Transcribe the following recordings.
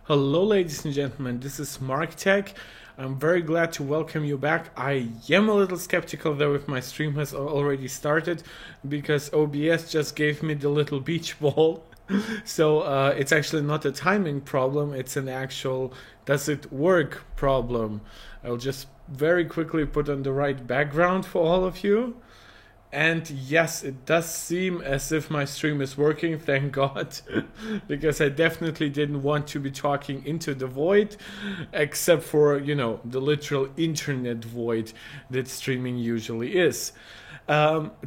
Hello, ladies and gentlemen, this is Mark Tech. I'm very glad to welcome you back. I am a little skeptical though if my stream has already started because OBS just gave me the little beach ball. So it's actually not a timing problem, it's an actual does it work problem. I'll just very quickly put on the right background for all of you. And yes, it does seem as if my stream is working, thank God, because I definitely didn't want to be talking into the void, except for, the literal internet void that streaming usually is.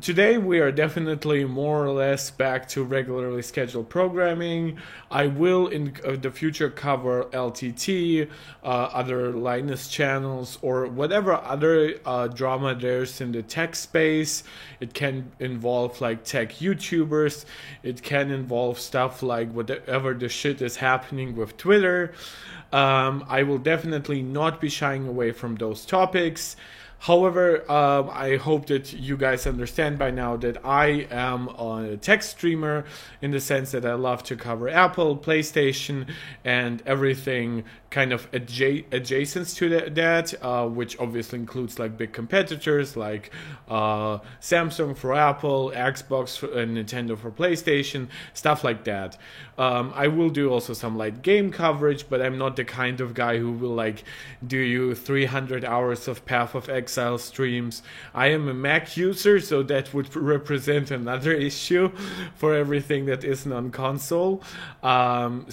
Today we are definitely more or less back to regularly scheduled programming. I will in the future cover LTT, other Linus channels, or whatever other drama there's in the tech space. It can involve like tech YouTubers. It can involve stuff like whatever the shit is happening with Twitter. I will definitely not be shying away from those topics. However, I hope that you guys understand by now that I am a tech streamer in the sense that I love to cover Apple, PlayStation, and everything kind of adjacent to that, which obviously includes like big competitors like Samsung for Apple, Xbox and Nintendo for PlayStation, stuff like that. I will do also some like game coverage, but I'm not the kind of guy who will like do you 300 hours of Path of Exile streams. I am a Mac user, so that would represent another issue for everything that isn't on console. I'm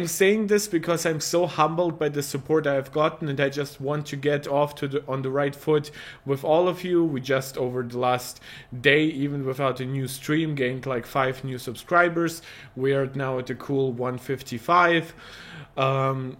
saying this because I'm so humbled by the support I've gotten, and I just want to get off on the right foot with all of you. We just over the last day, even without a new stream, gained like 5 new subscribers. We are now at a cool 155.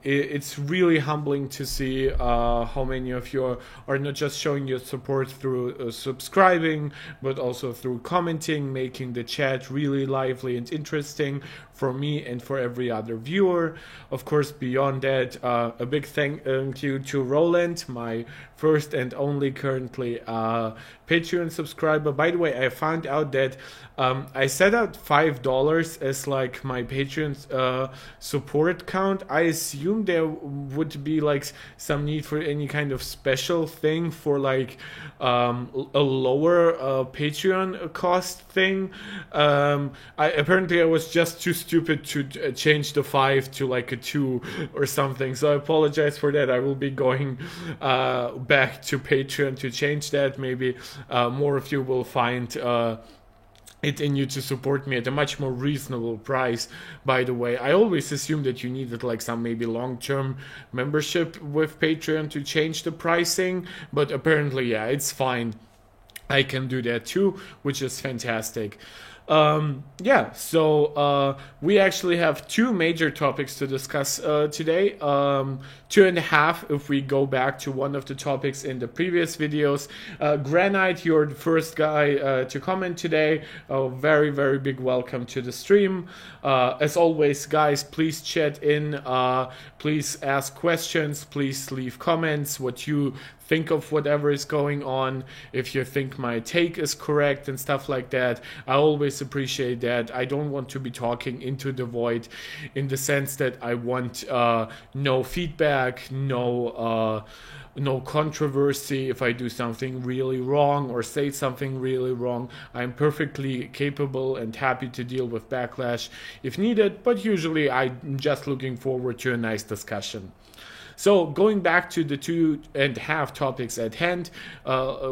It's really humbling to see how many of you are not just showing your support through subscribing, but also through commenting, making the chat really lively and interesting for me and for every other viewer. Of course, beyond that, a big thank you to Roland, my first and only currently Patreon subscriber. By the way, I found out that I set out $5 as like my Patreon support count. I assume there would be like some need for any kind of special thing for like a lower Patreon cost thing. Apparently I was just too stupid to change the 5 to like a 2 or something, so I apologize for that. I will be going back to Patreon to change that. Maybe more of you will find it in you to support me at a much more reasonable price. By the way, I always assumed that you needed like some maybe long-term membership with Patreon to change the pricing, but apparently it's fine. I can do that too, which is fantastic. So we actually have 2 major topics to discuss today. 2.5 if we go back to one of the topics in the previous videos. Granite, you're the first guy to comment today. Very, very big welcome to the stream. As always, guys, please chat in. Please ask questions. Please leave comments what you think of whatever is going on, if you think my take is correct and stuff like that. I always appreciate that. I don't want to be talking into the void in the sense that I want no feedback, no controversy. If I do something really wrong or say something really wrong, I'm perfectly capable and happy to deal with backlash if needed, but usually I'm just looking forward to a nice discussion. So going back to the 2.5 topics at hand,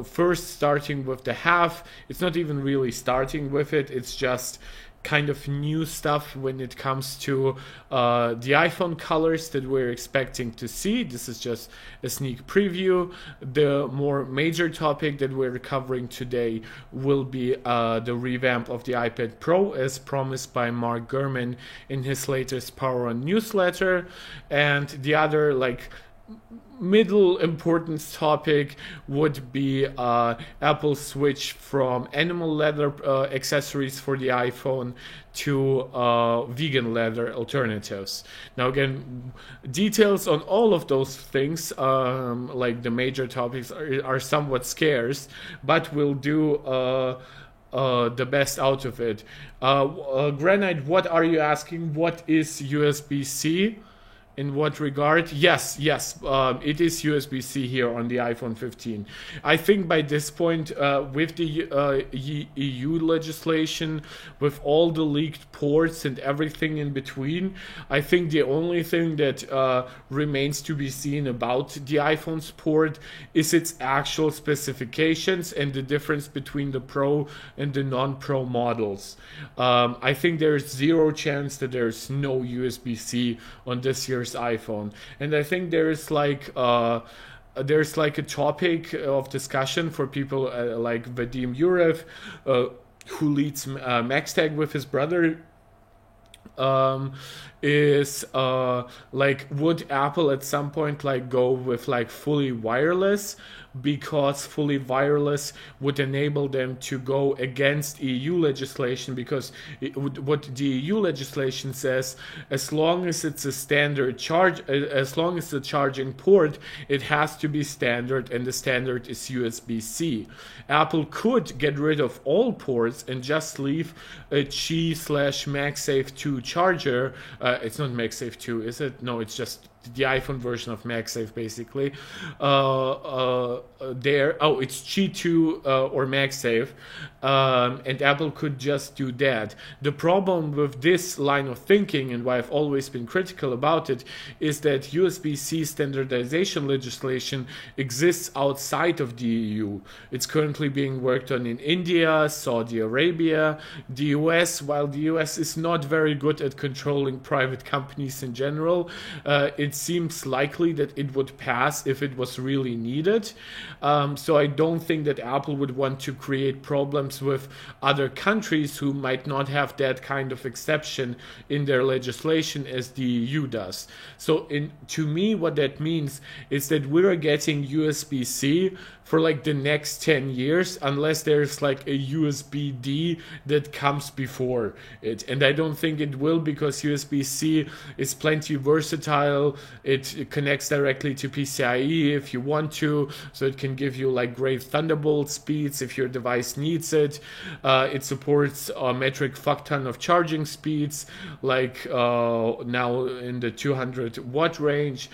first starting with the half, it's not even really starting with it, it's just kind of new stuff when it comes to the iPhone colors that we're expecting to see. This is just a sneak preview. The more major topic that we're covering today will be the revamp of the iPad Pro as promised by Mark Gurman in his latest Power On newsletter. And the other like middle importance topic would be Apple's switch from animal leather accessories for the iPhone to vegan leather alternatives. Now again, details on all of those things, like the major topics, are somewhat scarce, but we'll do the best out of it. Granite, what are you asking? What is USB-C? In what regard? Yes, it is USB-C here on the iPhone 15. I think by this point, with the EU legislation, with all the leaked ports and everything in between, I think the only thing that remains to be seen about the iPhone's port is its actual specifications and the difference between the Pro and the non-Pro models. I think there's zero chance that there's no USB-C on this year's iPhone, and I think there's like a topic of discussion for people like Vadim Yurev, who leads MaxTag with his brother. Is like, would Apple at some point like go with like fully wireless, because fully wireless would enable them to go against EU legislation, because what the EU legislation says, as long as it's a standard charge, as long as the charging port, it has to be standard, and the standard is USB-C. Apple could get rid of all ports and just leave a Qi/MagSafe 2 charger. It's not MagSafe 2, is it? No, it's just the iPhone version of MagSafe, basically. There, oh, it's Qi 2 or MagSafe, and Apple could just do that. The problem with this line of thinking, and why I've always been critical about it, is that USB-C standardization legislation exists outside of the EU. It's currently being worked on in India, Saudi Arabia, the US. While the US is not very good at controlling private companies in general, it seems likely that it would pass if it was really needed. So I don't think that Apple would want to create problems with other countries who might not have that kind of exception in their legislation as the EU does. So to me, what that means is that we're getting USB-C for like the next 10 years, unless there's like a USB-D that comes before it. And I don't think it will, because USB-C is plenty versatile. It connects directly to PCIe if you want to, so it can give you like great Thunderbolt speeds if your device needs it. It supports a metric fuck ton of charging speeds, like now in the 200 watt range.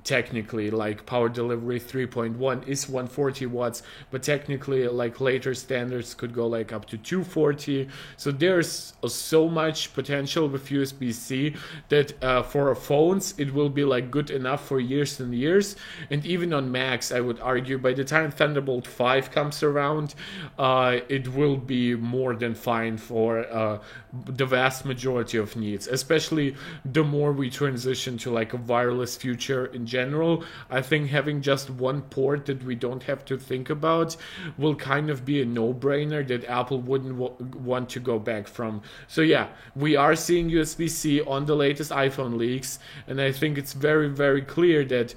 Technically, like power delivery 3.1 is 140 watts, but technically like later standards could go like up to 240. So there's so much potential with USB-C that for phones it will be like good enough for years and years. And even on Macs, I would argue by the time Thunderbolt 5 comes around, it will be more than fine for the vast majority of needs, especially the more we transition to like a wireless future in general. I think having just one port that we don't have to think about will kind of be a no-brainer that Apple wouldn't want to go back from. So yeah, we are seeing USB-C on the latest iPhone leaks, and I think it's very, very clear that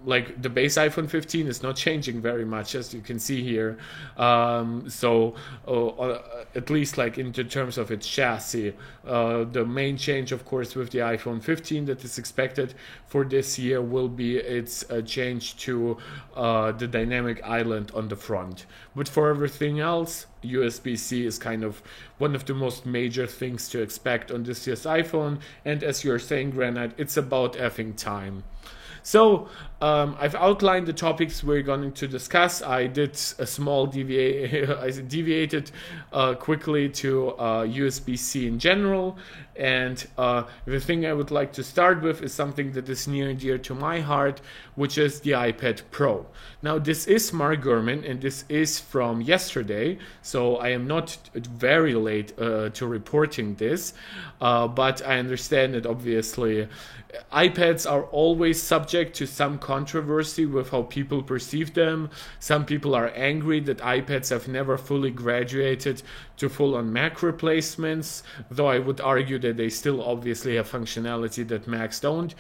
like the base iPhone 15 is not changing very much, as you can see here. So at least like in terms of its chassis, the main change, of course, with the iPhone 15 that is expected for this year will be its change to the dynamic island on the front. But for everything else, USB-C is kind of one of the most major things to expect on this year's iPhone. And as you're saying, Granite, it's about effing time. So I've outlined the topics we're going to discuss. I did a small I deviated quickly to USB-C in general, and the thing I would like to start with is something that is near and dear to my heart, which is the iPad Pro. Now, this is Mark Gurman, and this is from yesterday, so I am not very late to reporting this, but I understand that obviously iPads are always subject to some controversy with how people perceive them. Some people are angry that iPads have never fully graduated to full-on Mac replacements, though I would argue that they still obviously have functionality that Macs don't.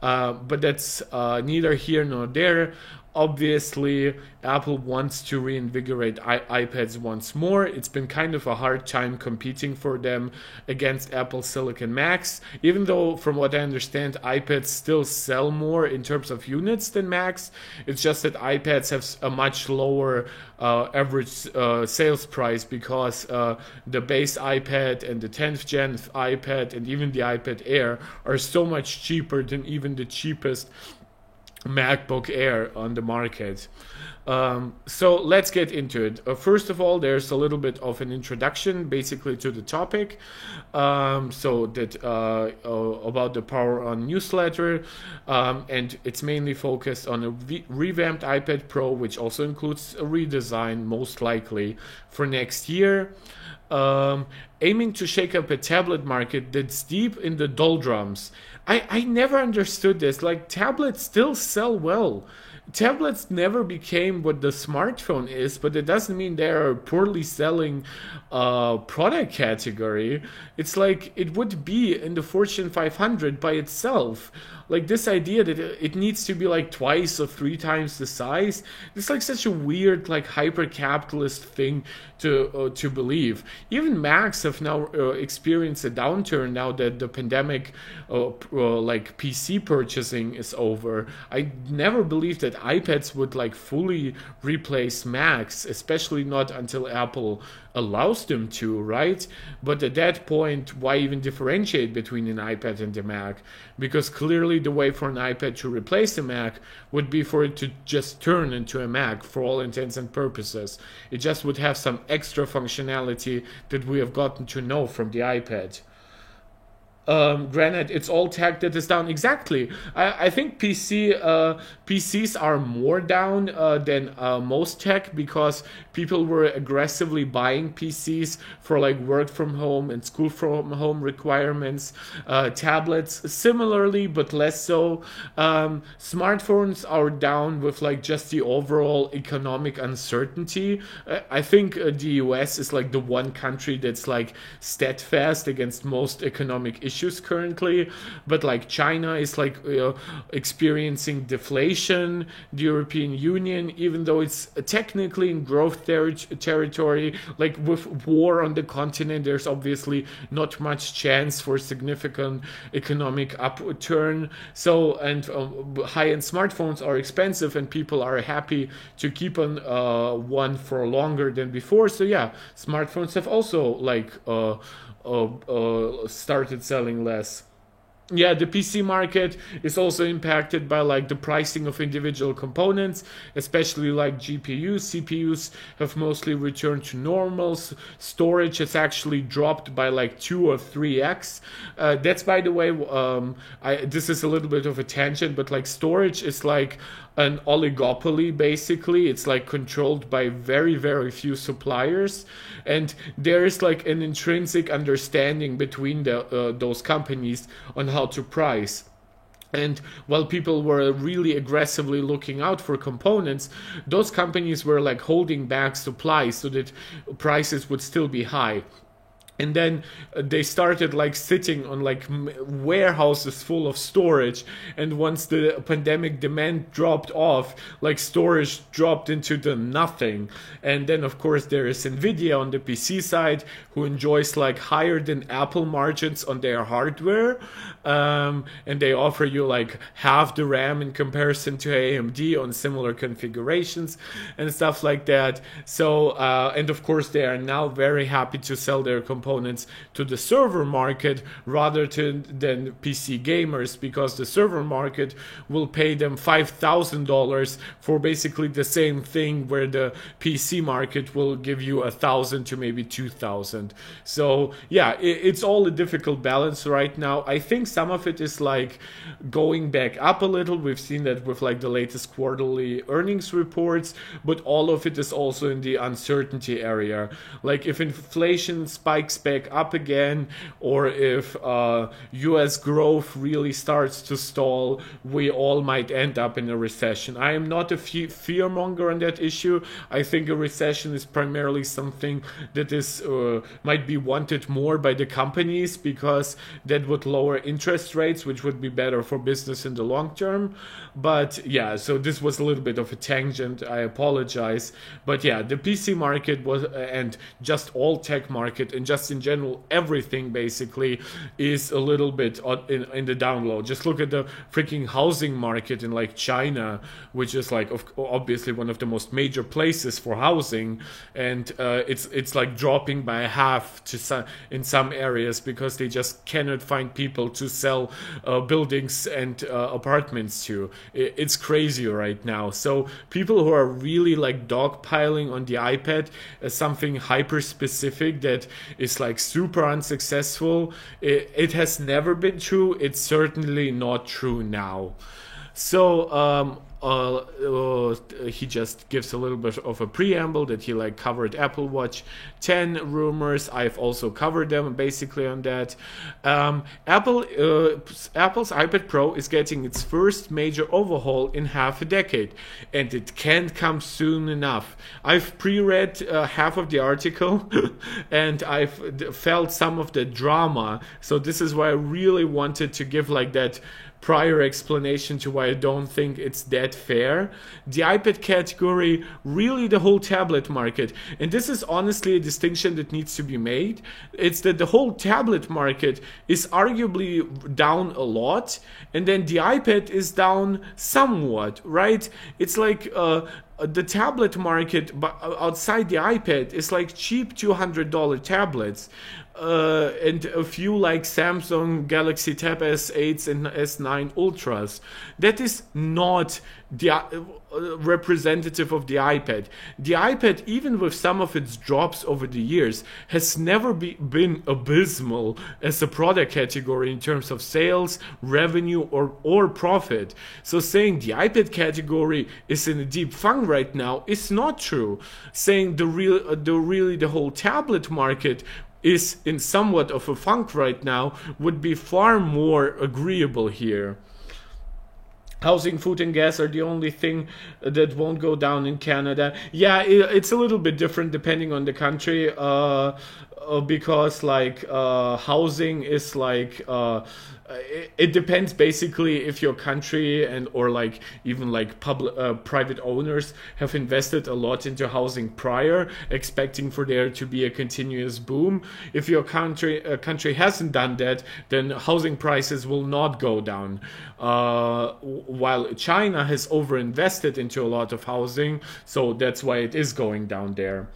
But that's neither here nor there. Obviously, Apple wants to reinvigorate iPads once more. It's been kind of a hard time competing for them against Apple Silicon Macs, even though, from what I understand, iPads still sell more in terms of units than Macs. It's just that iPads have a much lower average sales price because the base iPad and the 10th gen iPad and even the iPad Air are so much cheaper than even the cheapest MacBook Air on the market. So let's get into it. First of all, there's a little bit of an introduction basically to the topic. So that about the Power On newsletter, and it's mainly focused on a revamped iPad Pro, which also includes a redesign most likely for next year. Aiming to shake up a tablet market that's deep in the doldrums. I never understood this. Like, tablets still sell well. Tablets never became what the smartphone is, but it doesn't mean they're a poorly selling product category. It's like it would be in the Fortune 500 by itself. Like, this idea that it needs to be like twice or three times the size, it's like such a weird, like, hyper capitalist thing to believe. Even Macs have now experienced a downturn now that the pandemic like PC purchasing is over. I never believed that iPads would like fully replace Macs, especially not until Apple allows them to, right? But at that point, why even differentiate between an iPad and a Mac? Because clearly the way for an iPad to replace a Mac would be for it to just turn into a Mac for all intents and purposes. It just would have some extra functionality that we have gotten to know from the iPad. Granted, it's all tech that is down. Exactly. I think PCs are more down than most tech because people were aggressively buying PCs for like work from home and school from home requirements. Tablets similarly, but less so. Smartphones are down with like just the overall economic uncertainty. I think the US is like the one country that's like steadfast against most economic issues currently, but like China is like experiencing deflation. The European Union, even though it's technically in growth territory, like with war on the continent, there's obviously not much chance for significant economic upturn. So, and high-end smartphones are expensive and people are happy to keep on one for longer than before. So yeah, smartphones have also like started selling less. Yeah, the PC market is also impacted by like the pricing of individual components, especially like GPUs. CPUs have mostly returned to normal. Storage has actually dropped by like 2 or 3x. That's, by the way, this is a little bit of a tangent, but like storage is like an oligopoly basically. It's like controlled by very, very few suppliers, and there is like an intrinsic understanding between those companies on how to price. And while people were really aggressively looking out for components, those companies were like holding back supply so that prices would still be high. And then they started like sitting on like warehouses full of storage. And once the pandemic demand dropped off, like storage dropped into the nothing. And then of course there is Nvidia on the PC side, who enjoys like higher than Apple margins on their hardware. And they offer you like half the RAM in comparison to AMD on similar configurations and stuff like that. So, and of course they are now very happy to sell their components to the server market rather than PC gamers, because the server market will pay them $5,000 for basically the same thing, where the PC market will give you $1,000 to maybe $2,000. So yeah, it's all a difficult balance right now. I think some of it is like going back up a little. We've seen that with like the latest quarterly earnings reports, but all of it is also in the uncertainty area. Like if inflation spikes spikes back up again, or if US growth really starts to stall, we all might end up in a recession. I am not a fearmonger on that issue. I think a recession is primarily something that is might be wanted more by the companies, because that would lower interest rates, which would be better for business in the long term. But yeah, so this was a little bit of a tangent. I apologize. But yeah, the PC market was, and just all tech market, and just in general everything basically is a little bit in the down low. Just look at the freaking housing market in like China, which is like obviously one of the most major places for housing, and it's like dropping by half in some areas, because they just cannot find people to sell buildings and apartments to. It's crazy right now. So people who are really like dogpiling on the iPad as something hyper specific that is like super unsuccessful, it has never been true. It's certainly not true now. So he just gives a little bit of a preamble that he like covered Apple Watch 10 rumors. I've also covered them basically on that. Apple's iPad Pro is getting its first major overhaul in half a decade, and it can't come soon enough. I've pre-read half of the article and I've felt some of the drama, so this is why I really wanted to give like that prior explanation to why I don't think it's that fair. The iPad category, really the whole tablet market, and this is honestly a distinction that needs to be made. It's that the whole tablet market is arguably down a lot, and then the iPad is down somewhat, right? It's like the tablet market outside the iPad is like cheap $200 tablets. And a few like Samsung Galaxy Tab S8s and S9 Ultras. That is not the representative of the iPad. The iPad, even with some of its drops over the years, has never been abysmal as a product category in terms of sales, revenue, or profit. So saying the iPad category is in a deep funk right now is not true. Saying the whole tablet market is in somewhat of a funk right now would be far more agreeable here. Housing, food, and gas are the only thing that won't go down in Canada. Yeah, it's a little bit different depending on the country, because like housing is like it depends basically if your country and or like even like private owners have invested a lot into housing prior, expecting for there to be a continuous boom. If your country hasn't done that, then housing prices will not go down. While China has overinvested into a lot of housing, so that's why it is going down there.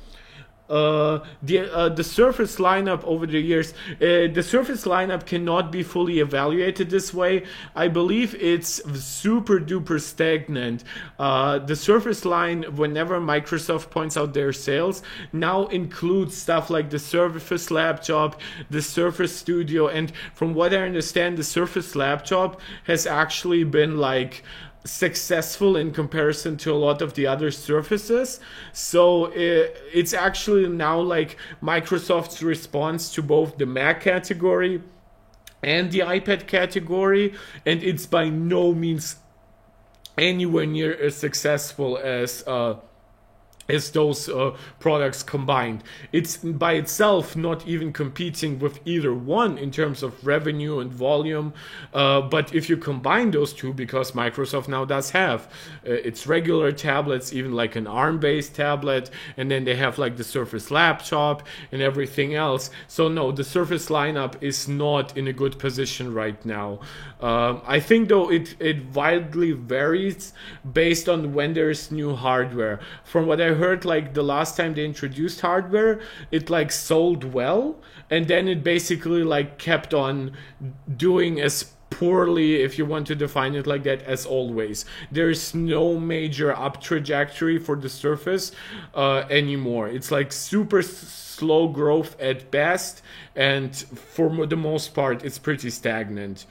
The Surface lineup over the years, the Surface lineup cannot be fully evaluated this way. I believe it's super duper stagnant. The Surface line, whenever Microsoft points out their sales, now includes stuff like the Surface Laptop, the Surface Studio, and from what I understand, the Surface Laptop has actually been like successful in comparison to a lot of the other Surfaces. So it's actually now like Microsoft's response to both the Mac category and the iPad category, and it's by no means anywhere near as successful as those products combined. It's by itself not even competing with either one in terms of revenue and volume, but if you combine those two, because Microsoft now does have its regular tablets, even like an ARM-based tablet, and then they have like the Surface Laptop and everything else. So no, the Surface lineup is not in a good position right now. I think though it widely varies based on when there's new hardware. From what I heard, like the last time they introduced hardware, it like sold well, and then it basically like kept on doing as poorly, if you want to define it like that, as always. There's no major up trajectory for the Surface anymore. It's like super slow growth at best, and for the most part it's pretty stagnant.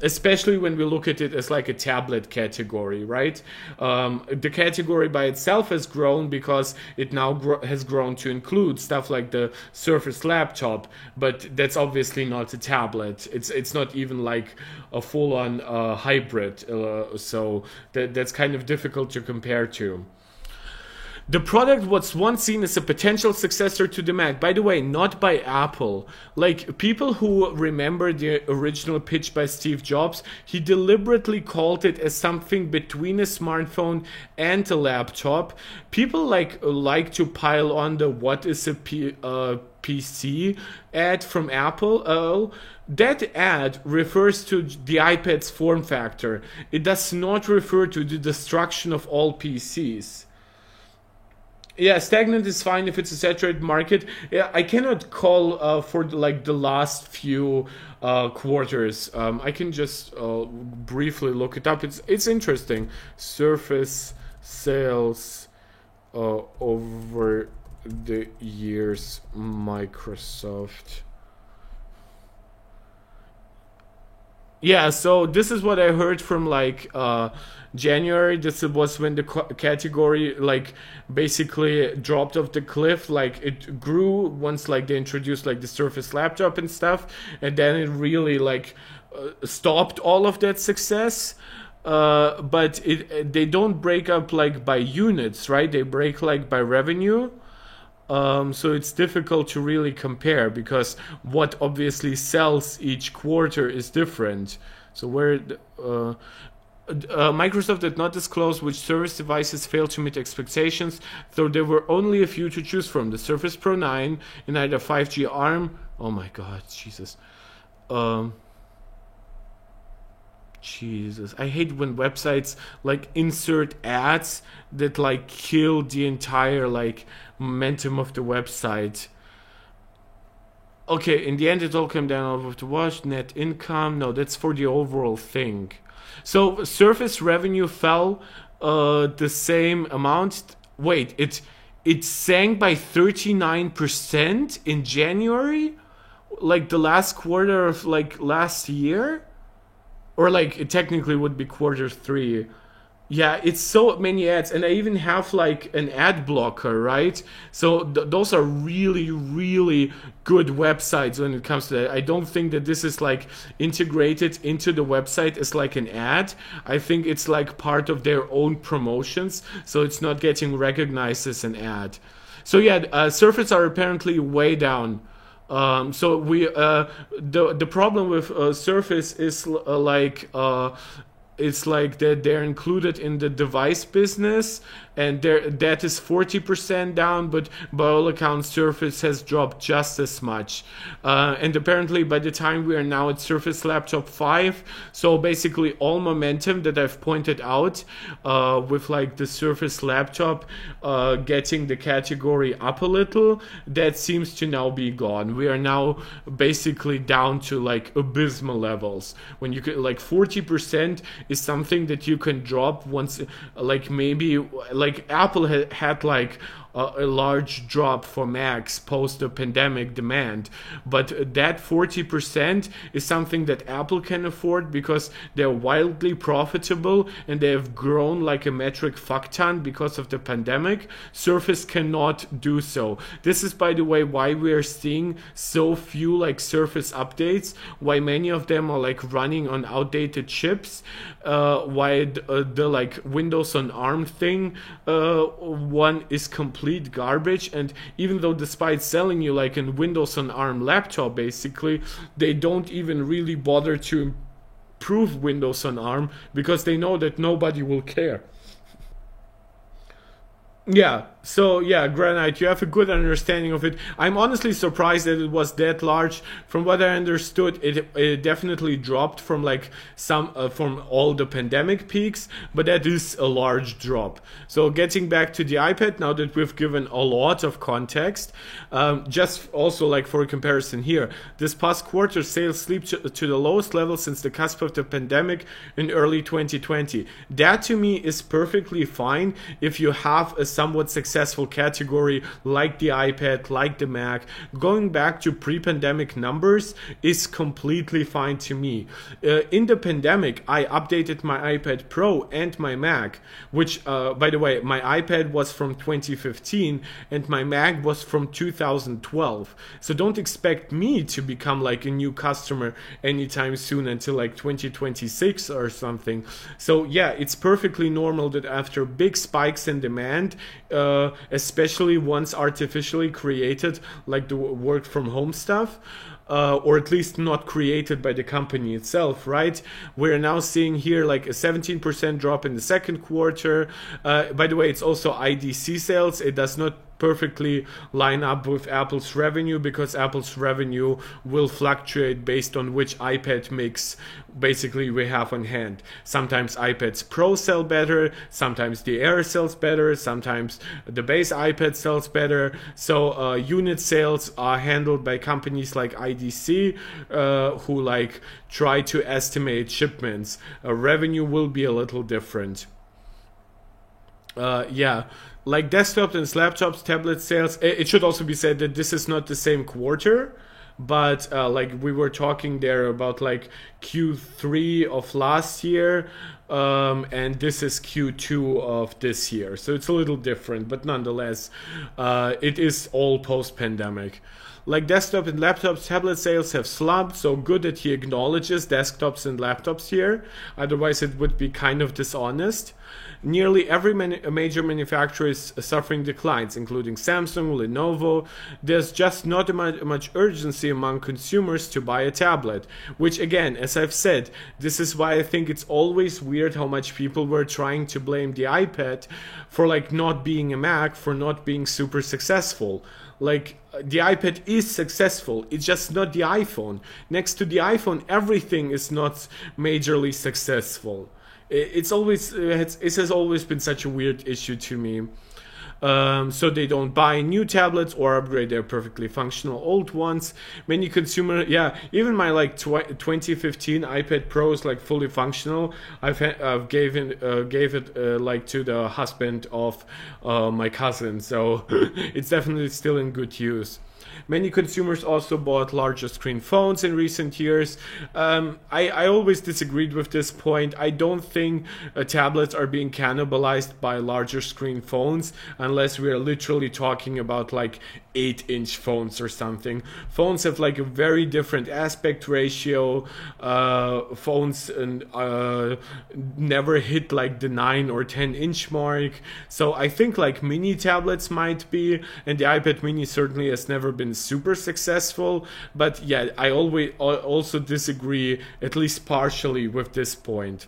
especially when we look at it as like a tablet category, right? The category by itself has grown because it now has grown to include stuff like the Surface Laptop, but that's obviously not a tablet. It's not even like a full-on hybrid, so that's kind of difficult to compare to. The product was once seen as a potential successor to the Mac. By the way, not by Apple. Like, people who remember the original pitch by Steve Jobs, he deliberately called it as something between a smartphone and a laptop. People like to pile on the what is a PC ad from Apple. That ad refers to the iPad's form factor. It does not refer to the destruction of all PCs. Yeah, stagnant is fine if it's a saturated market. Yeah, I cannot call for the last few quarters. I can just briefly look it up. It's interesting. Surface sales over the years, Microsoft. Yeah, so this is what I heard from January. This was when the category basically dropped off the cliff. Like, it grew once they introduced the Surface Laptop and stuff, and then it really stopped all of that success. But they don't break up by units, right? They break by revenue. So it's difficult to really compare because what obviously sells each quarter is different. So Microsoft did not disclose which Surface devices failed to meet expectations, though there were only a few to choose from. The Surface Pro 9 in either 5G ARM. Oh my God, Jesus. Jesus, I hate when websites insert ads that kill the entire momentum of the website. Okay, in the end it all came down over the wash. Net income, no, that's for the overall thing. So Surface revenue fell the same amount. Wait, it sank by 39% in January, the last quarter of last year. Or it technically would be quarter 3. Yeah, it's so many ads, and I even have an ad blocker, right? So those are really, really good websites when it comes to that. I don't think that this is integrated into the website as an ad. I think it's part of their own promotions, so it's not getting recognized as an ad. So yeah, Surface are apparently way down. So the problem with Surface is it's that they're included in the device business, and that is 40% down, but by all accounts Surface has dropped just as much. And apparently by the time we are now at Surface Laptop 5, so basically all momentum that I've pointed out with the Surface Laptop getting the category up a little, that seems to now be gone. We are now basically down to abysmal levels. When you could 40% is something that you can drop once, maybe Apple had a large drop for Macs post the pandemic demand, but that 40% is something that Apple can afford because they're wildly profitable and they have grown like a metric fuck ton because of the pandemic. Surface cannot do so. This is, by the way, why we are seeing so few Surface updates, why many of them are running on outdated chips, why the Windows on ARM thing one is complete garbage. And even though despite selling you a Windows on ARM laptop, basically they don't even really bother to improve Windows on ARM because they know that nobody will care. Yeah, so yeah, Granite, you have a good understanding of it. I'm honestly surprised that it was that large. From what I understood, it definitely dropped from from all the pandemic peaks, but that is a large drop. So getting back to the iPad, now that we've given a lot of context, just also for a comparison here, this past quarter sales slipped to the lowest level since the cusp of the pandemic in early 2020. That to me is perfectly fine if you have a somewhat successful category like the iPad, like the Mac, going back to pre-pandemic numbers is completely fine to me. In the pandemic, I updated my iPad Pro and my Mac, which, by the way, my iPad was from 2015 and my Mac was from 2012. So don't expect me to become like a new customer anytime soon until like 2026 or something. So yeah, it's perfectly normal that after big spikes in demand, especially once artificially created, like the work from home stuff, or at least not created by the company itself, right? We're now seeing here like a 17% drop in the second quarter. By the way, it's also IDC sales. It does not perfectly line up with Apple's revenue because Apple's revenue will fluctuate based on which iPad mix basically we have on hand. Sometimes iPads Pro sell better, sometimes the Air sells better, sometimes the base iPad sells better. So unit sales are handled by companies like IDC, who like try to estimate shipments. Revenue will be a little different. Yeah, like desktops and laptops, tablet sales. It should also be said that this is not the same quarter, but like we were talking there about like Q3 of last year, and this is Q2 of this year. So it's a little different, but nonetheless, it is all post-pandemic. Like desktop and laptops, tablet sales have slumped, so good that he acknowledges desktops and laptops here. Otherwise, it would be kind of dishonest. Nearly every major manufacturer is suffering declines, including Samsung, Lenovo. There's just not much urgency among consumers to buy a tablet, which again, as I've said, this is why I think it's always weird how much people were trying to blame the iPad for like not being a Mac, for not being super successful. Like, the iPad is successful, it's just not the iPhone. Next to the iPhone, everything is not majorly successful. It has always been such a weird issue to me. So they don't buy new tablets or upgrade their perfectly functional old ones. Many consumer, yeah, even my like 2015 iPad Pro is like fully functional. I've gave it like to the husband of my cousin, so it's definitely still in good use. Many consumers also bought larger screen phones in recent years. I always disagreed with this point. I don't think tablets are being cannibalized by larger screen phones unless we are literally talking about like 8-inch phones or something. Phones have like a very different aspect ratio. Phones never hit like the 9 or 10-inch mark. So I think like mini tablets might be, and the iPad mini certainly has never been super successful. But yeah, I always also disagree, at least partially, with this point.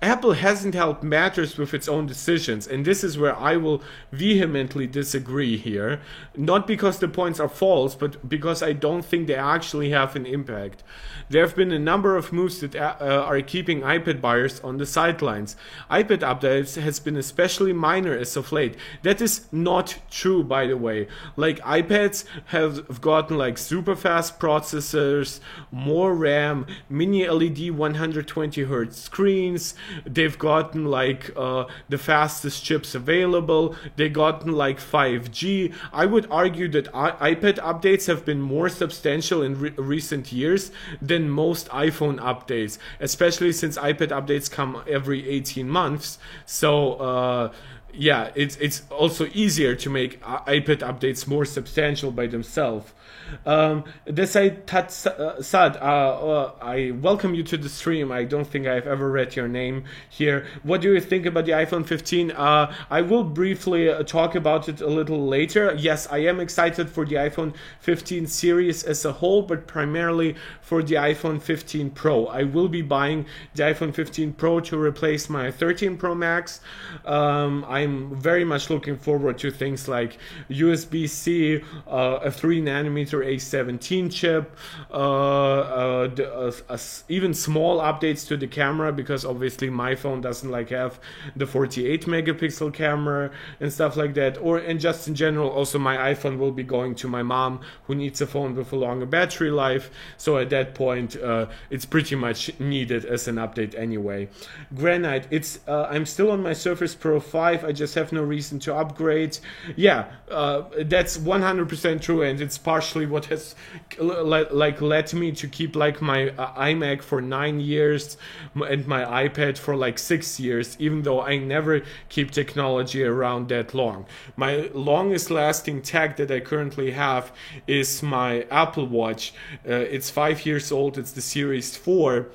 Apple hasn't helped matters with its own decisions, and this is where I will vehemently disagree here. Not because the points are false, but because I don't think they actually have an impact. There have been a number of moves that are keeping iPad buyers on the sidelines. iPad updates has been especially minor as of late. That is not true, by the way. Like, iPads have gotten like super fast processors, more RAM, mini LED 120Hz screens. They've gotten like the fastest chips available. They've gotten like 5G. I would argue that iPad updates have been more substantial in recent years than most iPhone updates, especially since iPad updates come every 18 months. So yeah, it's also easier to make iPad updates more substantial by themselves. Desai Tatsad, I welcome you to the stream. I don't think I've ever read your name here. What do you think about the iPhone 15? I will briefly talk about it a little later. Yes, I am excited for the iPhone 15 series as a whole, but primarily for the iPhone 15 Pro. I will be buying the iPhone 15 Pro to replace my 13 Pro Max. I'm very much looking forward to things like USB-C, a 3nm A17 chip, even small updates to the camera, because obviously my phone doesn't like have the 48 megapixel camera and stuff like that. And just in general, also my iPhone will be going to my mom, who needs a phone with a longer battery life. So at that point, it's pretty much needed as an update anyway. Granite, I'm still on my Surface Pro 5. I just have no reason to upgrade. Yeah, that's 100% true, and it's partially what has like led me to keep like my iMac for 9 years and my iPad for like 6 years, even though I never keep technology around that long. My longest lasting tech that I currently have is my Apple Watch. It's 5 years old. It's the Series 4.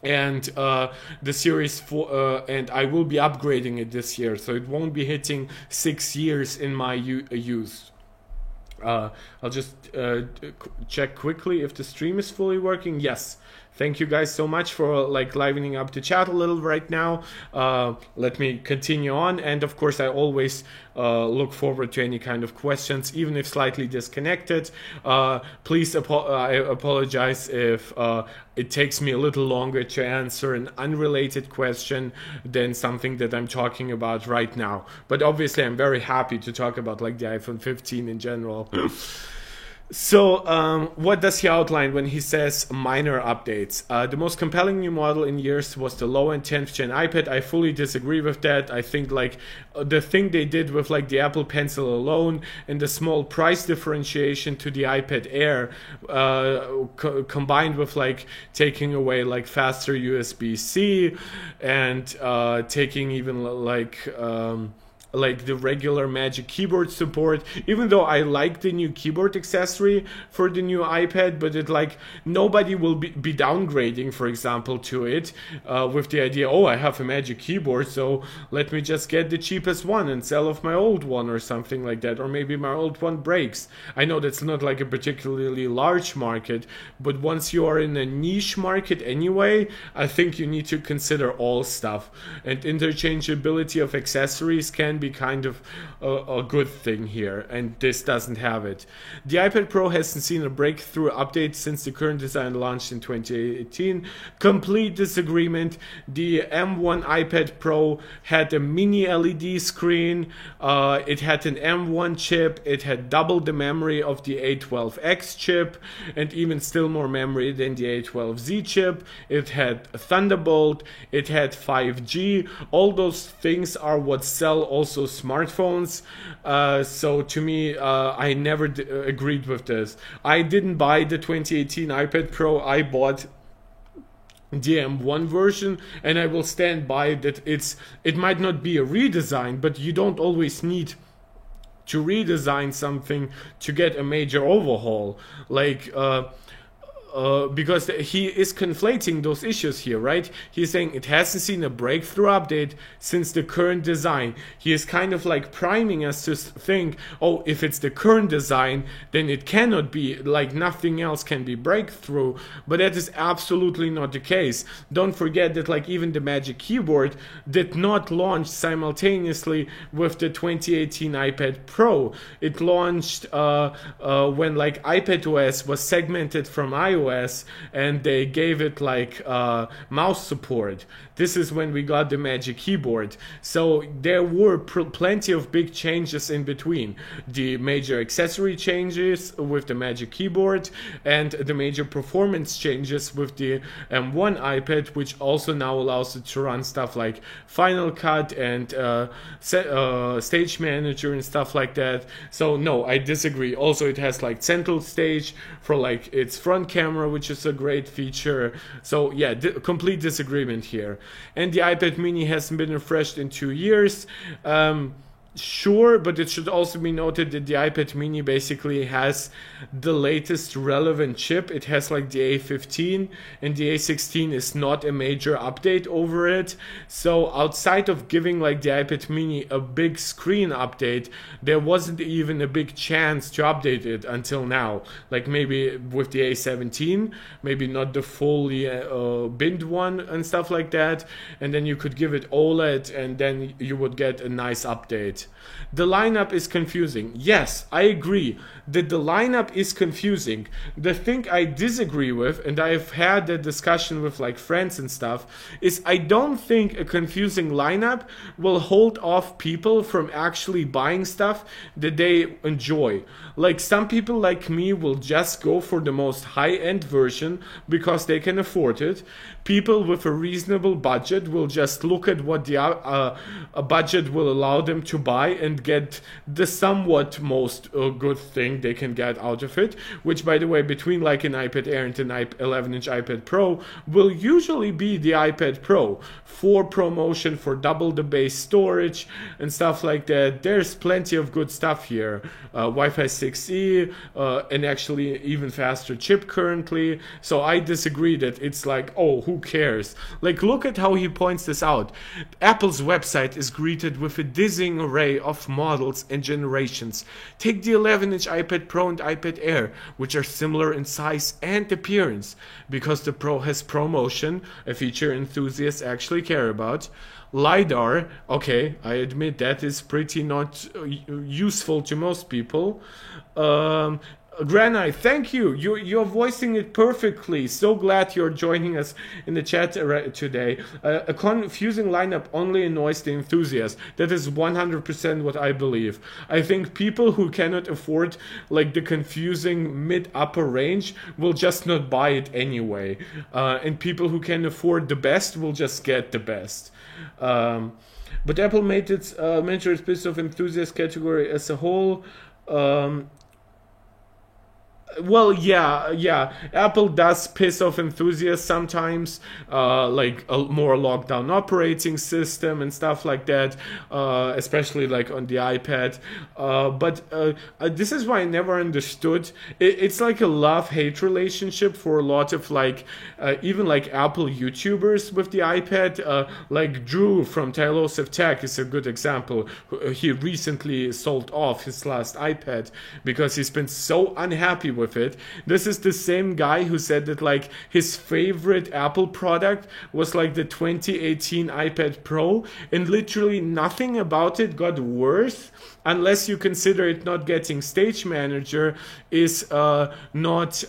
And the Series 4, and I will be upgrading it this year, so it won't be hitting 6 years in my use. I'll just check quickly if the stream is fully working. Yes. Thank you guys so much for like livening up the chat a little right now. Let me continue on, and of course I always look forward to any kind of questions, even if slightly disconnected. Please I apologize if it takes me a little longer to answer an unrelated question than something that I'm talking about right now. But obviously I'm very happy to talk about like the iPhone 15 in general. So what does he outline when he says minor updates? The most compelling new model in years was the low-end 10th gen iPad. I fully disagree with that. I think like the thing they did with like the Apple Pencil alone and the small price differentiation to the iPad Air combined with like taking away like faster USB-C and taking even like the regular Magic Keyboard support, even though I like the new keyboard accessory for the new iPad, but it like nobody will be downgrading, for example, to it with the idea, oh, I have a Magic Keyboard, so let me just get the cheapest one and sell off my old one or something like that, or maybe my old one breaks. I know that's not like a particularly large market, but once you are in a niche market anyway, I think you need to consider all stuff, and interchangeability of accessories can be kind of a good thing here, and this doesn't have it. The iPad Pro hasn't seen a breakthrough update since the current design launched in 2018. Complete disagreement. The M1 iPad Pro had a mini LED screen, it had an M1 chip, it had double the memory of the A12X chip, and even still more memory than the A12Z chip. It had Thunderbolt, it had 5G. All those things are what sell also smartphones, so to me I never agreed with this. I didn't buy the 2018 iPad Pro, I bought the M1 version, and I will stand by that. It might not be a redesign, but you don't always need to redesign something to get a major overhaul, like because he is conflating those issues here, right? He's saying it hasn't seen a breakthrough update since the current design. He is kind of like priming us to think, oh, if it's the current design, then it cannot be, like nothing else can be breakthrough, but that is absolutely not the case. Don't forget that like even the Magic Keyboard did not launch simultaneously with the 2018 iPad Pro. It launched when like iPadOS was segmented from iOS, and they gave it like mouse support. This is when we got the Magic Keyboard. So there were plenty of big changes in between. The major accessory changes with the Magic Keyboard and the major performance changes with the M1 iPad, which also now allows it to run stuff like Final Cut and Stage Manager and stuff like that. So no, I disagree. Also, it has like Central Stage for like its front camera, which is a great feature. So yeah, complete disagreement here. And the iPad mini hasn't been refreshed in 2 years. Sure, but it should also be noted that the iPad mini basically has the latest relevant chip. It has like the A15, and the A16 is not a major update over it. So outside of giving like the iPad mini a big screen update, there wasn't even a big chance to update it until now. Like maybe with the A17, maybe not the fully binned one and stuff like that, and then you could give it OLED and then you would get a nice update. it. The lineup is confusing. Yes, I agree that the lineup is confusing. The thing I disagree with, and I've had that discussion with like friends and stuff, is I don't think a confusing lineup will hold off people from actually buying stuff that they enjoy. Like some people like me will just go for the most high-end version because they can afford it. People with a reasonable budget will just look at what the a budget will allow them to buy and get the somewhat most good thing they can get out of it, which by the way, between like an iPad Air and an 11-inch iPad Pro will usually be the iPad Pro for promotion, for double the base storage and stuff like that. There's plenty of good stuff here. Wi-Fi 6E, and actually even faster chip currently. So I disagree that it's like, oh, who cares? Like, look at how he points this out. Apple's website is greeted with a dizzying array of models and generations. Take the 11-inch iPad Pro and iPad Air, which are similar in size and appearance. Because the Pro has ProMotion, a feature enthusiasts actually care about. LiDAR, okay, I admit that is pretty not useful to most people. Granite, thank you. You're voicing it perfectly. So glad you're joining us in the chat today. A confusing lineup only annoys the enthusiast. That is 100% what I believe. I think people who cannot afford like the confusing mid-upper range will just not buy it anyway. And people who can afford the best will just get the best. But Apple made its mentor piece of enthusiast category as a whole. Well, yeah. Apple does piss off enthusiasts sometimes, like a more locked down operating system and stuff like that, especially like on the iPad. But this is why I never understood. It's like a love-hate relationship for a lot of like, even like Apple YouTubers with the iPad. Like Drew from Talos of Tech is a good example. He recently sold off his last iPad because he's been so unhappy with it. This is the same guy who said that like his favorite Apple product was like the 2018 iPad Pro, and literally nothing about it got worse unless you consider it not getting Stage Manager is not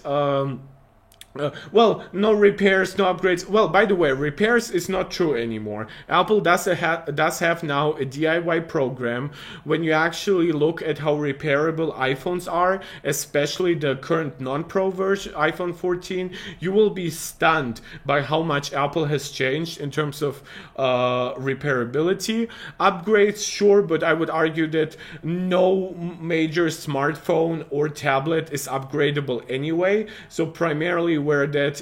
well, no repairs, no upgrades. Well, by the way, repairs is not true anymore. Apple does have now a DIY program. When you actually look at how repairable iPhones are, especially the current non-Pro version, iPhone 14, you will be stunned by how much Apple has changed in terms of repairability. Upgrades, sure, but I would argue that no major smartphone or tablet is upgradable anyway. So primarily where that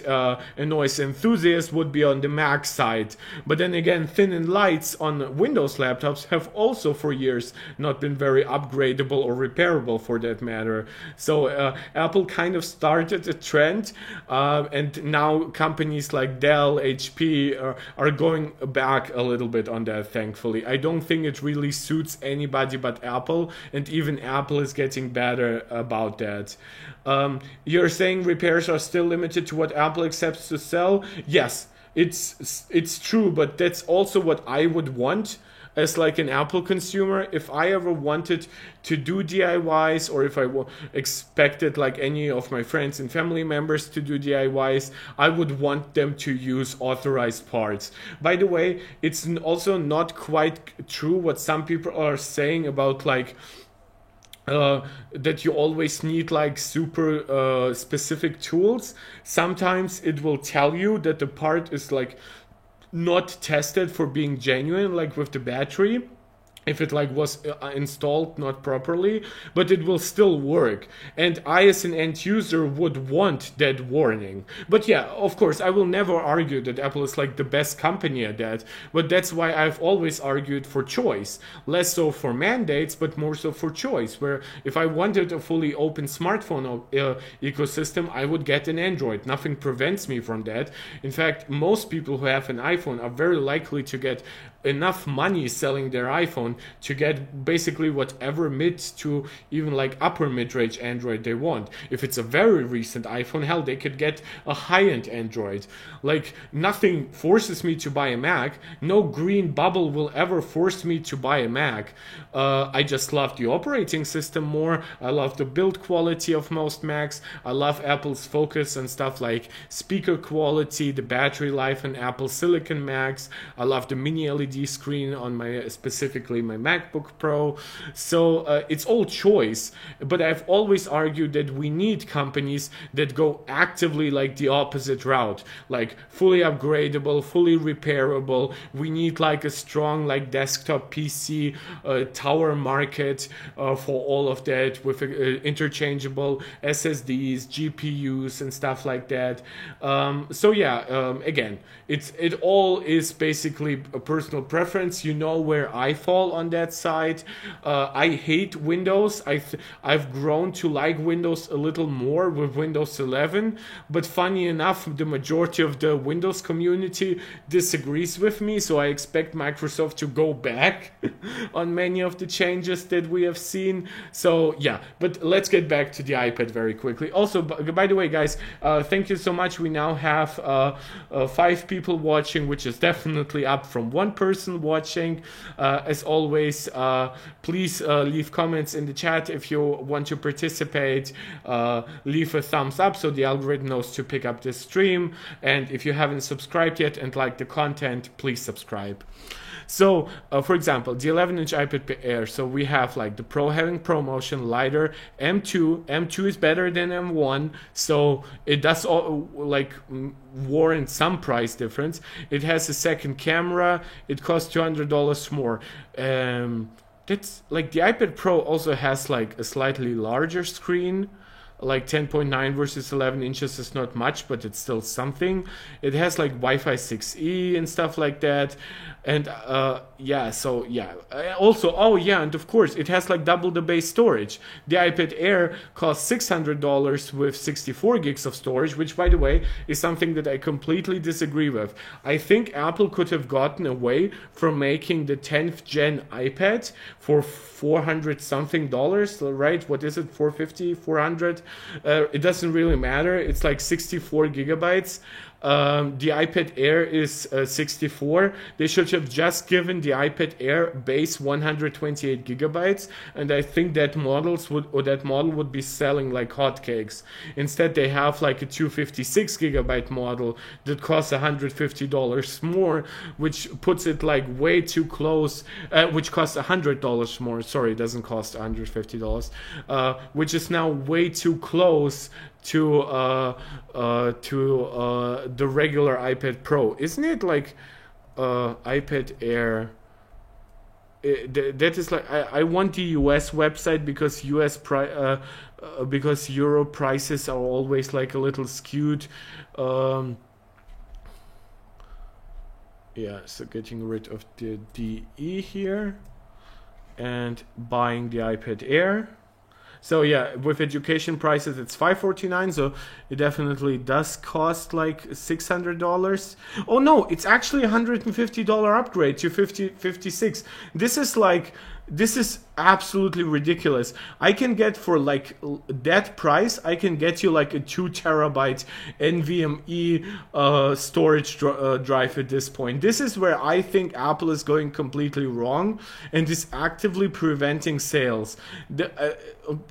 annoys enthusiasts would be on the Mac side. But then again, thin and lights on Windows laptops have also for years not been very upgradable or repairable for that matter. So Apple kind of started a trend, and now companies like Dell, HP are going back a little bit on that, thankfully. I don't think it really suits anybody but Apple, and even Apple is getting better about that. You're saying repairs are still limited to what Apple accepts to sell? Yes, it's true, but that's also what I would want as like an Apple consumer. If I ever wanted to do DIYs, or if I expected like any of my friends and family members to do DIYs, I would want them to use authorized parts. By the way, it's also not quite true what some people are saying about like that you always need like super specific tools. Sometimes it will tell you that the part is like not tested for being genuine, like with the battery, if it like was installed not properly, but it will still work. And I as an end user would want that warning. But yeah, of course, I will never argue that Apple is like the best company at that, but that's why I've always argued for choice. Less so for mandates, but more so for choice, where if I wanted a fully open smartphone ecosystem, I would get an Android. Nothing prevents me from that. In fact, most people who have an iPhone are very likely to get enough money selling their iPhone to get basically whatever mid to even like upper mid-range Android they want. If it's a very recent iPhone, hell, they could get a high-end Android. Like, nothing forces me to buy a Mac. No green bubble will ever force me to buy a Mac. I just love the operating system more. I love the build quality of most Macs. I love Apple's focus on stuff like speaker quality, the battery life on Apple Silicon Macs. I love the mini LED screen on specifically my MacBook Pro. So it's all choice, but I've always argued that we need companies that go actively like the opposite route, like fully upgradable, fully repairable. We need like a strong like desktop PC tower market for all of that, with interchangeable SSDs, GPUs and stuff like that. Again, it all is basically a personal preference. You know where I fall on that side. I hate Windows. I've grown to like Windows a little more with Windows 11, but funny enough, the majority of the Windows community disagrees with me, so I expect Microsoft to go back on many of the changes that we have seen. So yeah, but let's get back to the iPad very quickly. Also, by the way, guys, thank you so much. We now have 5 people watching, which is definitely up from 1 person watching. As always, please leave comments in the chat if you want to participate. Leave a thumbs up so the algorithm knows to pick up this stream. And if you haven't subscribed yet and like the content, please subscribe. So, for example, the 11-inch iPad Air. So we have like the Pro having ProMotion, lighter, M2. M2 is better than M1, so it does warrant some price difference. It has a second camera. It costs $200 more. That's like the iPad Pro also has like a slightly larger screen. Like 10.9 versus 11 inches is not much, but it's still something. It has like Wi-Fi 6E and stuff like that. And also, and of course, it has like double the base storage. The iPad Air costs $600 with 64 gigs of storage, which, by the way, is something that I completely disagree with. I think Apple could have gotten away from making the 10th gen iPad for $400 something, right? What is it, $450, $400? It doesn't really matter. It's like 64 gigabytes. The iPad Air is 64. They should have just given the iPad Air base 128 gigabytes, and I think that model would be selling like hotcakes. Instead, they have like a 256 gigabyte model that costs $150 more, which puts it like way too close. Which costs $100 more. Sorry, it doesn't cost $150. Which is now way too close to the regular iPad Pro, isn't it? Like iPad Air. That is like I want the US website because because Euro prices are always like a little skewed. So getting rid of the DE here and buying the iPad Air. So yeah, with education prices, it's $549, so it definitely does cost like $600. Oh no, it's actually $150 upgrade to 56. This is absolutely ridiculous. I can get for like that price, I can get you like a 2 terabyte NVMe storage drive at this point. This is where I think Apple is going completely wrong and is actively preventing sales.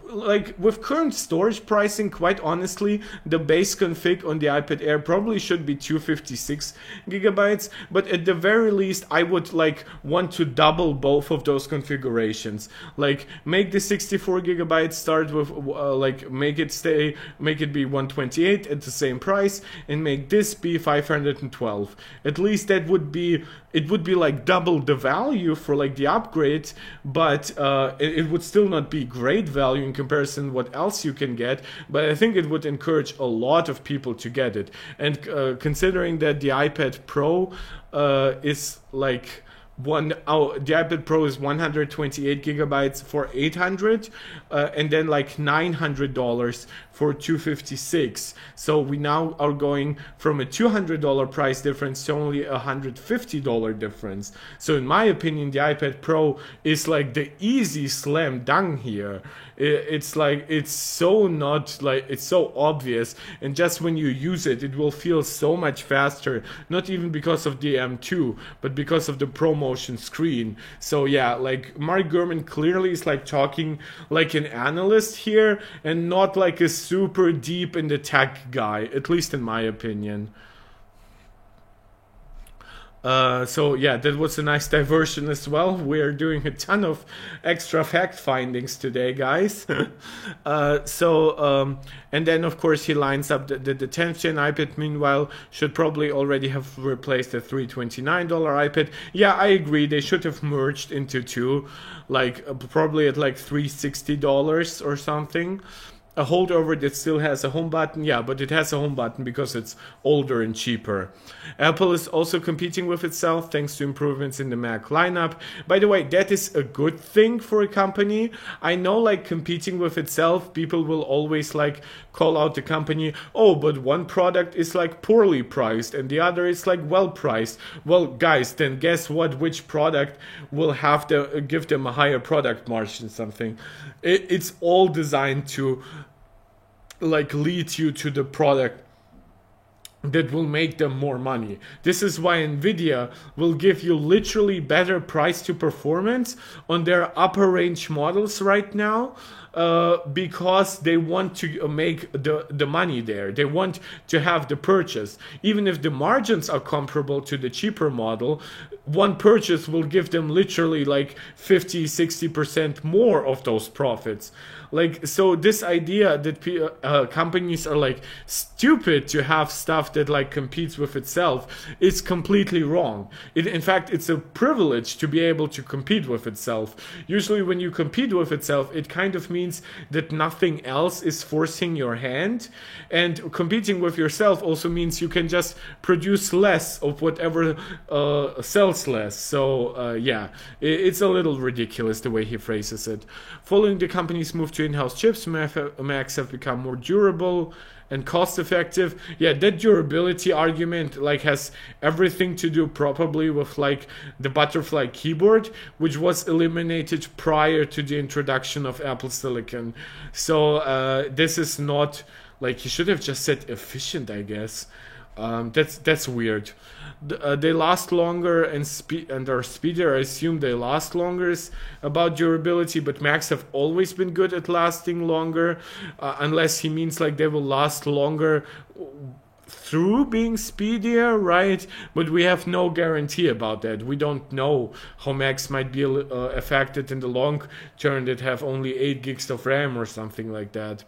Like with current storage pricing, quite honestly, the base config on the iPad Air probably should be 256 gigabytes, but at the very least, I would like want to double both of those configurations. Like make the 64 gigabytes start with make it be 128 at the same price, and make this be 512. At least it would be like double the value for like the upgrade, but it would still not be great value in comparison to what else you can get, but I think it would encourage a lot of people to get it. And considering that the iPad Pro is like the iPad Pro is 128 gigabytes for 800, and then like $900 for 256. So we now are going from a $200 price difference to only a $150 difference. So in my opinion, the iPad Pro is like the easy slam dunk here. It's like, it's so not like, it's so obvious, and just when you use it, it will feel so much faster, not even because of the M2, but because of the ProMotion screen. So yeah, like Mark Gurman clearly is like talking like an analyst here and not like a super deep in the tech guy, at least in my opinion. So yeah, that was a nice diversion as well. We're doing a ton of extra fact findings today, guys. And then of course he lines up the 10th gen iPad, meanwhile, should probably already have replaced the $329 iPad. Yeah, I agree, they should have merged into two, like probably at like $360 or something. A holdover that still has a home button, yeah, but it has a home button because it's older and cheaper. Apple is also competing with itself thanks to improvements in the Mac lineup. By the way, that is a good thing for a company. I know, like, competing with itself, people will always like call out the company, oh, but one product is like poorly priced and the other is like well priced. Well, guys, then guess what? Which product will have to give them a higher product margin? Something. It's all designed to like lead you to the product that will make them more money. This is why Nvidia will give you literally better price to performance on their upper range models right now, because they want to make the money there. They want to have the purchase. Even if the margins are comparable to the cheaper model, one purchase will give them literally like 50-60% more of those profits. Like, so this idea that companies are like stupid to have stuff that like competes with itself is completely wrong. In fact, it's a privilege to be able to compete with itself. Usually when you compete with itself, it kind of means that nothing else is forcing your hand, and competing with yourself also means you can just produce less of whatever sells less. So yeah, it's a little ridiculous the way he phrases it. Following the company's move to in-house chips, Macs have become more durable and cost-effective. Yeah, that durability argument like has everything to do probably with like the butterfly keyboard, which was eliminated prior to the introduction of Apple Silicon. So this is not like, he should have just said efficient, I guess. That's weird. They last longer and are speedier. I assume they last longer is about durability, but Macs have always been good at lasting longer, unless he means like they will last longer through being speedier, right? But we have no guarantee about that. We don't know how Macs might be affected in the long term that have only 8 gigs of RAM or something like that.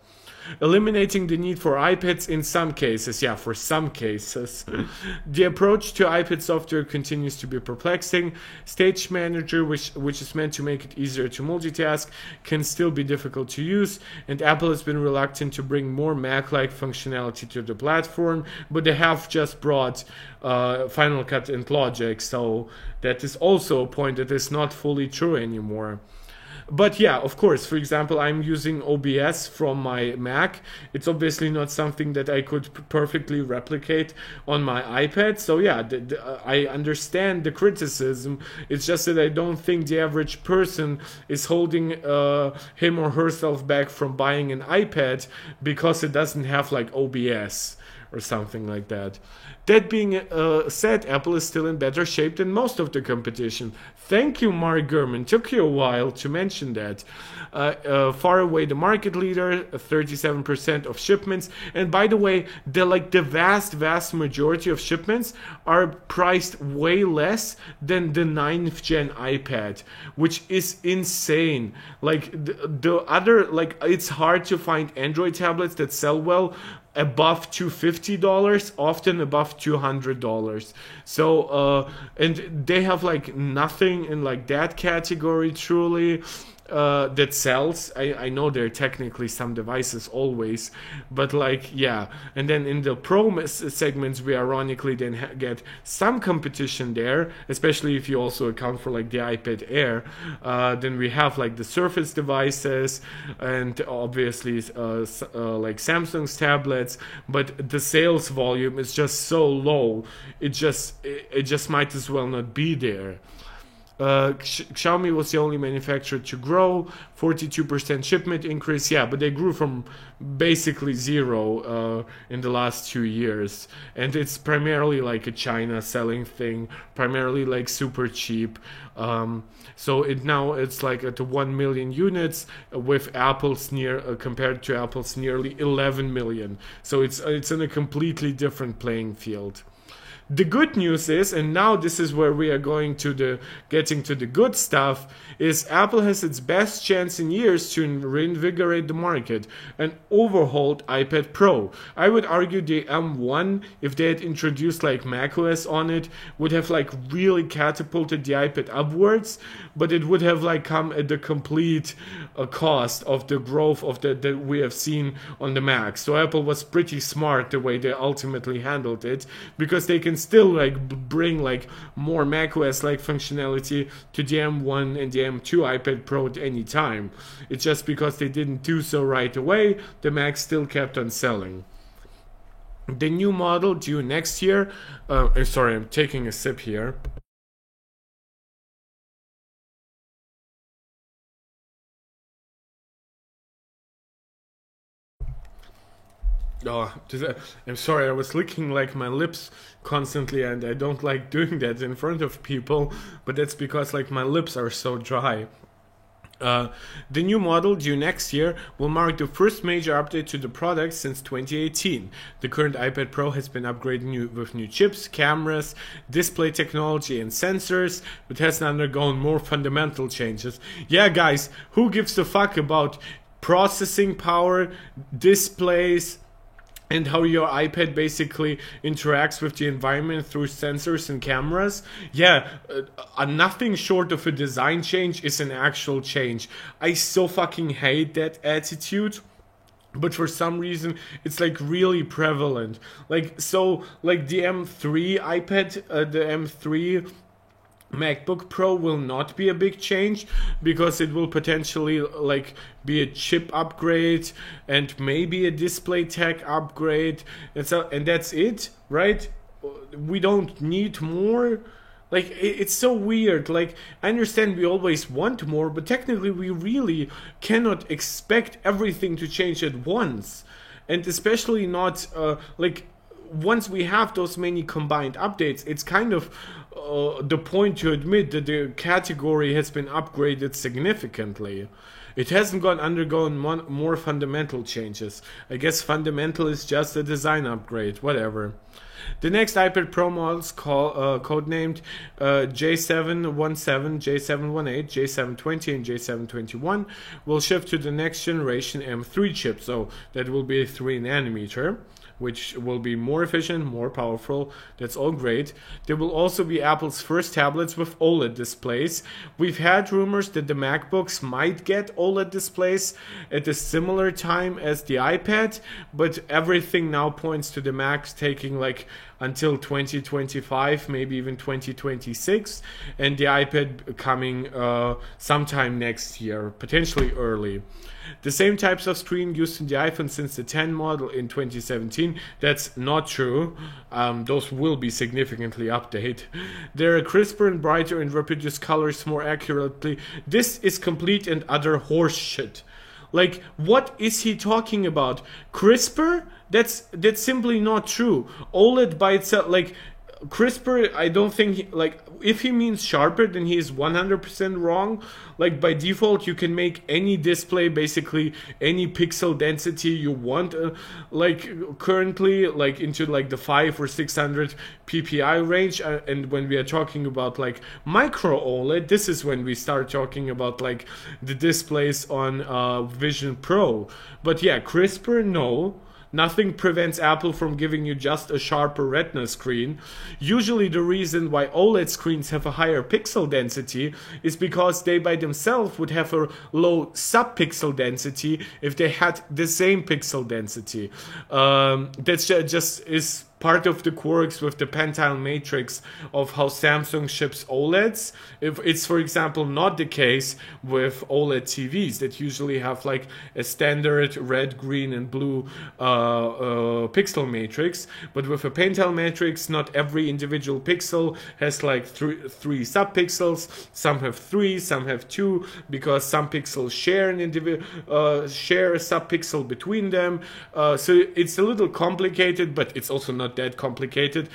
Eliminating the need for iPads in some cases. Yeah, for some cases. The approach to iPad software continues to be perplexing. Stage Manager, which is meant to make it easier to multitask, can still be difficult to use, and Apple has been reluctant to bring more Mac-like functionality to the platform, but they have just brought Final Cut and Logic, so that is also a point that is not fully true anymore. But yeah, of course, for example, I'm using OBS from my Mac. It's obviously not something that I could perfectly replicate on my iPad. So yeah, I understand the criticism. It's just that I don't think the average person is holding him or herself back from buying an iPad because it doesn't have like OBS or something like that. That being said, Apple is still in better shape than most of the competition. Thank you, Mark Gurman. Took you a while to mention that. Far away the market leader, 37% of shipments. And by the way, the vast majority of shipments are priced way less than the 9th gen iPad, which is insane. Like the other, like, it's hard to find Android tablets that sell well above $250, often above $200. So and they have like nothing in like that category truly. that sells. I know there are technically some devices always, but like, yeah. And then in the pro segments, we ironically then get some competition there, especially if you also account for like the iPad Air. Then we have like the Surface devices and obviously like Samsung's tablets, but the sales volume is just so low. It just might as well not be there. Xiaomi was the only manufacturer to grow, 42% shipment increase. Yeah, but they grew from basically zero in the last 2 years, and it's primarily like a China selling thing, primarily like super cheap. So it's like at 1 million units with Apple's compared to Apple's nearly 11 million. So it's in a completely different playing field. The good news is, and now this is where we are getting to the good stuff, is Apple has its best chance in years to reinvigorate the market and overhauled iPad Pro. I would argue the M1, if they had introduced like macOS on it, would have like really catapulted the iPad upwards, but it would have like come at the complete cost of the growth of that we have seen on the Mac. So Apple was pretty smart the way they ultimately handled it, because they can still like bring like more macOS like functionality to the M1 and the M2 iPad Pro at any time. It's just because they didn't do so right away, the Mac still kept on selling. The new model due next year, sorry, I'm taking a sip here. Oh, I'm sorry, I was licking like my lips constantly, and I don't like doing that in front of people, but that's because like my lips are so dry. The new model due next year will mark the first major update to the product since 2018. The current iPad Pro has been upgraded with new chips, cameras, display technology, and sensors, but has undergone more fundamental changes. Yeah, guys, who gives a fuck about processing power, displays, and how your iPad basically interacts with the environment through sensors and cameras? Yeah, nothing short of a design change is an actual change. I so fucking hate that attitude, but for some reason it's like really prevalent. Like, so like the M3 iPad, the M3 MacBook Pro will not be a big change, because it will potentially like be a chip upgrade and maybe a display tech upgrade, and that's it, right? We don't need more. Like, it's so weird. Like, I understand we always want more, but technically we really cannot expect everything to change at once, and especially not like once we have those many combined updates. It's kind of the point to admit that the category has been upgraded significantly. It hasn't undergone more fundamental changes. I guess fundamental is just a design upgrade, whatever. The next iPad Pro models, codenamed J717, J718, J720, and J721, will shift to the next generation M3 chip, so that will be a 3 nanometer, which will be more efficient, more powerful. That's all great. There will also be Apple's first tablets with OLED displays. We've had rumors that the MacBooks might get OLED displays at a similar time as the iPad, but everything now points to the Macs taking like until 2025, maybe even 2026, and the iPad coming sometime next year, potentially early. The same types of screen used in the iPhone since the 10 model in 2017. That's not true. Those will be significantly updated. They're crisper and brighter and reproduce colors more accurately. This is complete and utter horseshit. Like, what is he talking about? Crisper? That's simply not true. OLED by itself, like, crisper, I don't think like, if he means sharper, then he is 100% wrong. Like, by default you can make any display basically any pixel density you want, like currently, like into like the 5 or 600 ppi range, and when we are talking about like micro OLED, this is when we start talking about like the displays on Vision Pro. But yeah, crisper, no. Nothing prevents Apple from giving you just a sharper Retina screen. Usually the reason why OLED screens have a higher pixel density is because they by themselves would have a low sub-pixel density if they had the same pixel density. That's just is part of the quirks with the Pentile matrix of how Samsung ships OLEDs. If it's, for example, not the case with OLED TVs that usually have like a standard red, green, and blue pixel matrix, but with a Pentile matrix, not every individual pixel has like three subpixels. Some have 3, some have 2, because some pixels share share a subpixel between them. So it's a little complicated, but it's also not that complicated.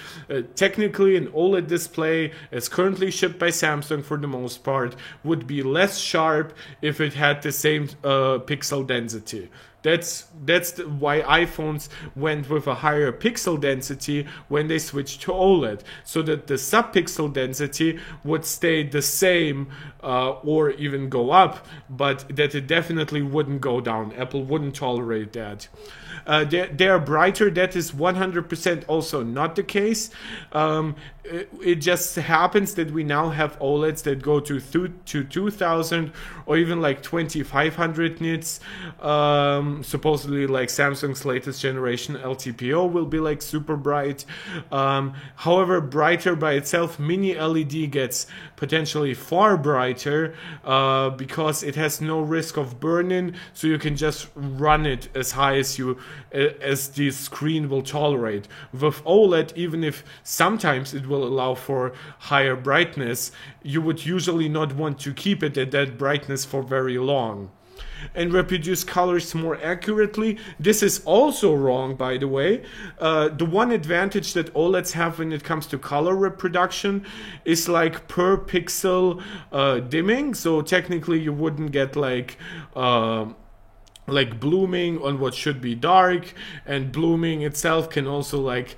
Technically, an OLED display, as currently shipped by Samsung for the most part, would be less sharp if it had the same pixel density. That's why iPhones went with a higher pixel density when they switched to OLED, so that the sub-pixel density would stay the same or even go up, but that it definitely wouldn't go down. Apple wouldn't tolerate that. They are brighter. That is 100% also not the case. It just happens that we now have OLEDs that go to 2000 or even like 2500 nits. Supposedly, like Samsung's latest generation LTPO will be like super bright. However, brighter by itself, mini LED gets potentially far brighter because it has no risk of burn-in, so you can just run it as high as the screen will tolerate. With OLED, even if sometimes it will allow for higher brightness, you would usually not want to keep it at that brightness for very long. And reproduce colors more accurately. This is also wrong, by the way. The one advantage that OLEDs have when it comes to color reproduction is like per pixel dimming. So technically you wouldn't get like blooming on what should be dark, and blooming itself can also like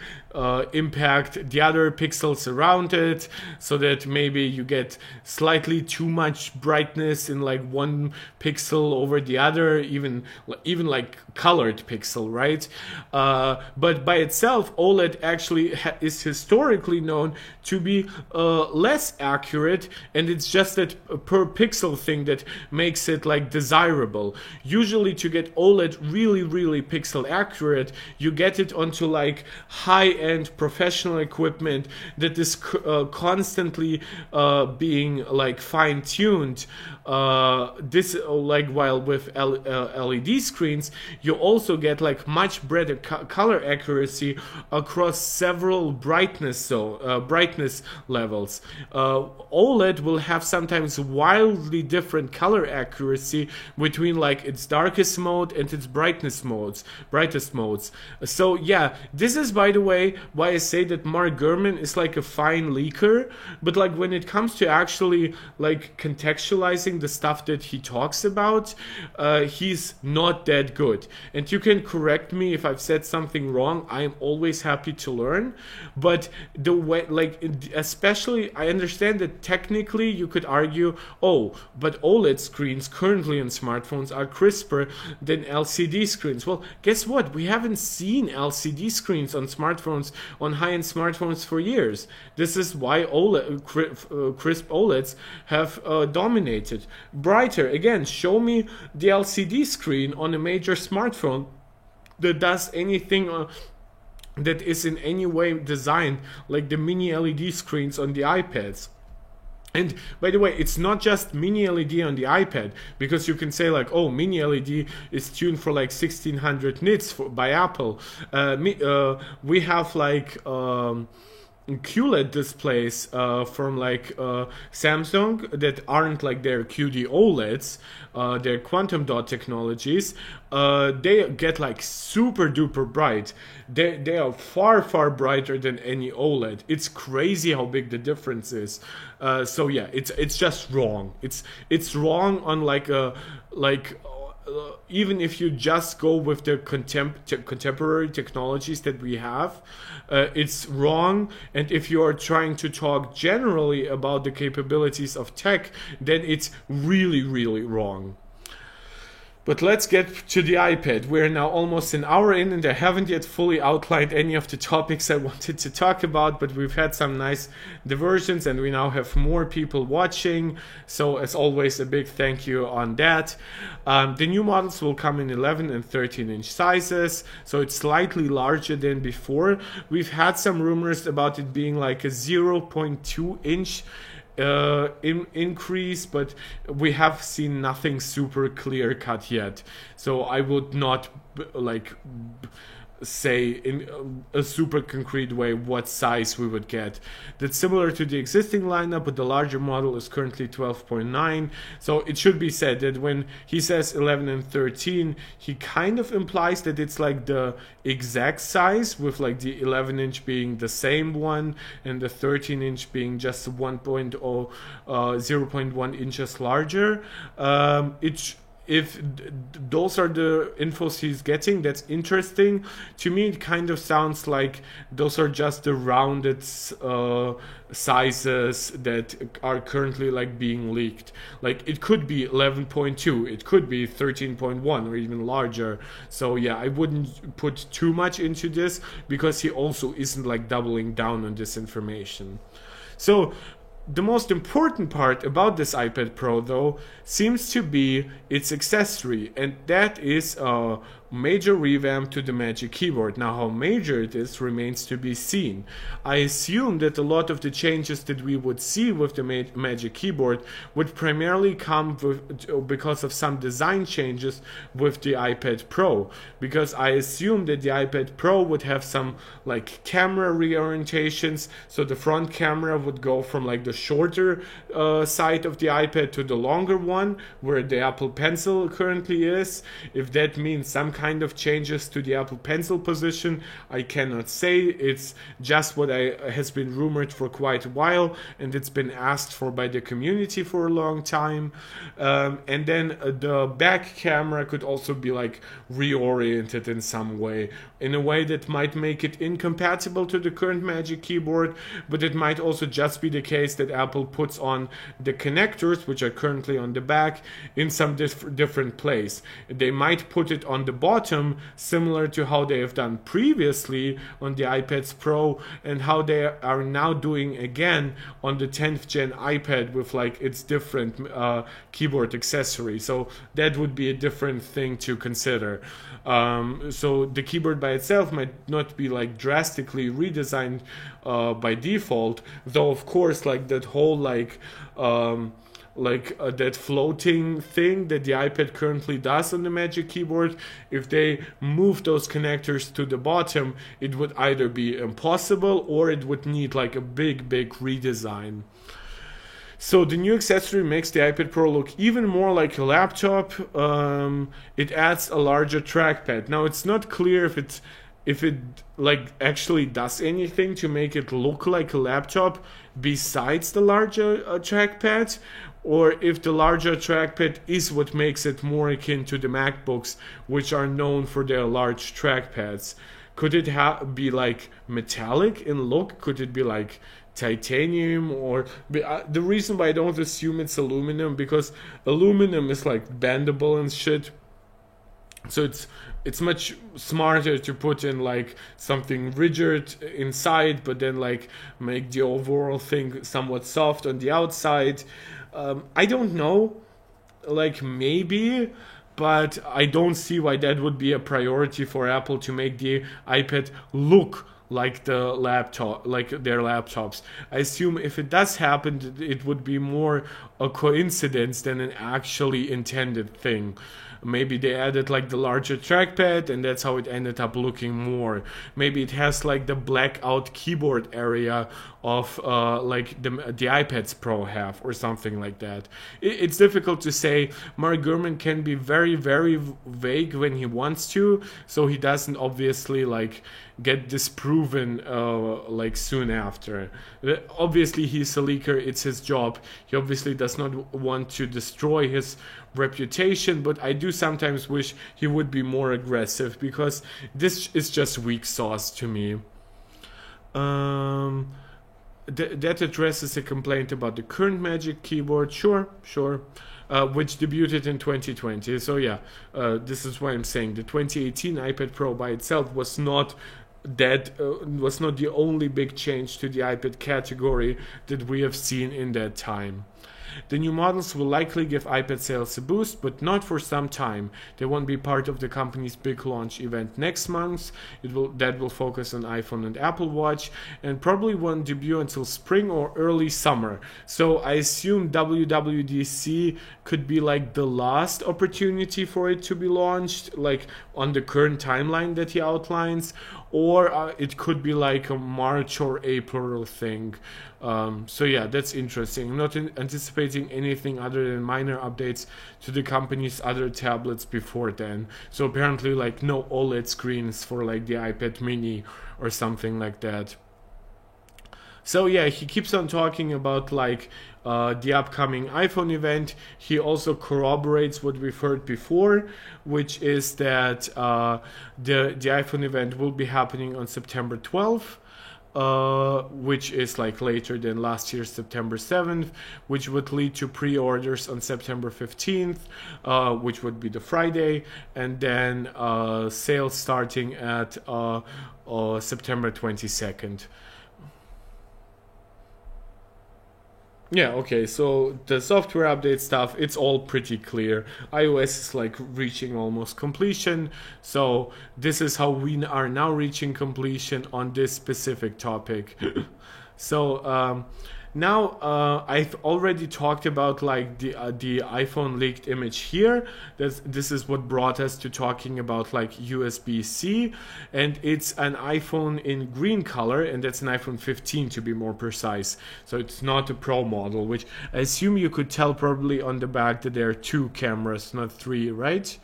impact the other pixels around it, so that maybe you get slightly too much brightness in like one pixel over the other, even like colored pixel, right? But by itself, OLED actually is historically known to be less accurate, and it's just that per pixel thing that makes it like desirable. Usually to get OLED really pixel accurate, you get it onto like high-end professional equipment that is constantly being like fine-tuned. This like while with LED screens, you also get like much better color accuracy across several brightness levels. OLED will have sometimes wildly different color accuracy between like its darkest mode and its brightest modes. So yeah, this is, by the way, why I say that Mark Gurman is like a fine leaker, but like when it comes to actually like contextualizing the stuff that he talks about, he's not that good. And you can correct me if I've said something wrong. I'm always happy to learn. But the way, like, especially, I understand that technically you could argue, oh, but OLED screens currently on smartphones are crisper than LCD screens. Well, guess what? We haven't seen LCD screens on smartphones, on high-end smartphones, for years. This is why crisp OLEDs have dominated. Brighter, again, show me the LCD screen on a major smartphone that does anything that is in any way designed like the mini LED screens on the iPads. And by the way, it's not just mini LED on the iPad, because you can say like, oh, mini LED is tuned for like 1600 nits by Apple. We have like QLED displays from like Samsung that aren't like their QD OLEDs, their quantum dot technologies. They get like super duper bright. They are far brighter than any OLED. It's crazy how big the difference is. So yeah, it's just wrong. It's wrong on even if you just go with the contemporary technologies that we have, it's wrong. And if you are trying to talk generally about the capabilities of tech, then it's really wrong. But let's get to the iPad. We're now almost an hour in, and I haven't yet fully outlined any of the topics I wanted to talk about, but we've had some nice diversions, and we now have more people watching. So, as always, a big thank you on that. The new models will come in 11 and 13-inch sizes, so it's slightly larger than before. We've had some rumors about it being like a 0.2-inch increase, but we have seen nothing super clear cut yet, so I would not say in a super concrete way what size we would get. That's similar to the existing lineup, but the larger model is currently 12.9. So it should be said that when he says 11 and 13, he kind of implies that it's like the exact size, with like the 11-inch being the same one and the 13-inch being just 0.1 inches larger. If those are the infos he's getting, that's interesting. To me, it kind of sounds like those are just the rounded sizes that are currently like being leaked. Like it could be 11.2, it could be 13.1 or even larger. So yeah, I wouldn't put too much into this, because he also isn't like doubling down on this information. So the most important part about this iPad Pro, though, seems to be its accessory, and that is a major revamp to the Magic Keyboard. Now, how major it is remains to be seen. I assume that a lot of the changes that we would see with the Magic Keyboard would primarily come because of some design changes with the iPad Pro, because I assume that the iPad Pro would have some like camera reorientations, so the front camera would go from like the shorter side of the iPad to the longer one where the Apple Pencil currently is. If that means some kind of changes to the Apple Pencil position, I cannot say. It's just what has been rumored for quite a while, and it's been asked for by the community for a long time. And then the back camera could also be like reoriented in some way, in a way that might make it incompatible to the current Magic Keyboard, but it might also just be the case that Apple puts on the connectors, which are currently on the back, in some different place. They might put it on the bottom, similar to how they have done previously on the iPads Pro, and how they are now doing again on the 10th gen iPad with like its different keyboard accessory. So that would be a different thing to consider. So the keyboard by itself might not be like drastically redesigned by default, though of course like that whole that floating thing that the iPad currently does on the Magic Keyboard, if they move those connectors to the bottom, it would either be impossible or it would need like a big redesign. So the new accessory makes the iPad Pro look even more like a laptop. It adds a larger trackpad. Now it's not clear if it like actually does anything to make it look like a laptop besides the larger trackpad, or if the larger trackpad is what makes it more akin to the MacBooks, which are known for their large trackpads. Could it be like metallic in look? Could it be like titanium? Or the reason why I don't assume it's aluminum, because aluminum is like bendable and shit, so it's much smarter to put in like something rigid inside, but then like make the overall thing somewhat soft on the outside. I don't know, like maybe, but I don't see why that would be a priority for Apple to make the iPad look like the laptop, like their laptops. I assume if it does happen, it would be more a coincidence than an actually intended thing. Maybe they added like the larger trackpad and that's how it ended up looking more. Maybe it has like the blackout keyboard area of like the iPads Pro have, or something like that. It's difficult to say. Mark Gurman can be very vague when he wants to, so he doesn't obviously like get disproven like soon after. Obviously he's a leaker, it's his job. He obviously does not want to destroy his reputation, but I do sometimes wish he would be more aggressive, because this is just weak sauce to me. That addresses a complaint about the current Magic Keyboard. Sure. which debuted in 2020. So yeah, this is what I'm saying. The 2018 iPad Pro by itself was not the only big change to the iPad category that we have seen in that time. The new models will likely give iPad sales a boost, but not for some time. They won't be part of the company's big launch event next month. That will focus on iPhone and Apple Watch, and probably won't debut until spring or early summer. So I assume WWDC could be like the last opportunity for it to be launched, like on the current timeline that he outlines, or it could be like a March or April thing. So yeah, that's interesting. I'm not anticipating anything other than minor updates to the company's other tablets before then. So apparently like no OLED screens for like the iPad mini or something like that. So yeah, he keeps on talking about like the upcoming iPhone event. He also corroborates what we've heard before, which is that the iPhone event will be happening on September 12th. Which is like later than last year's September 7th, which would lead to pre-orders on September 15th, which would be the Friday, and then sales starting at September 22nd. Yeah, okay, so the software update stuff, it's all pretty clear. iOS is like reaching almost completion, so this is how we are now reaching completion on this specific topic. So now I've already talked about like the iPhone leaked image here. This is what brought us to talking about like USB-C, and it's an iPhone in green color, and that's an iPhone 15 to be more precise. So it's not a Pro model, which I assume you could tell probably on the back that there are 2 cameras, not 3, right?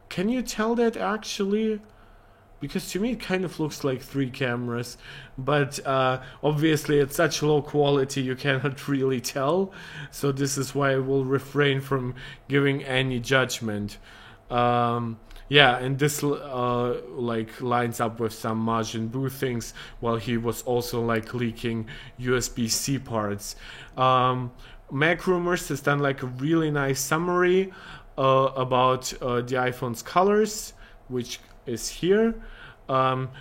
Can you tell that actually? Because to me it kind of looks like 3 cameras, but obviously at such low quality you cannot really tell, so this is why I will refrain from giving any judgment. Yeah, and this like lines up with some Majin Buu things, while he was also like leaking USB-C parts. Mac Rumors has done like a really nice summary about the iPhone's colors, which is here.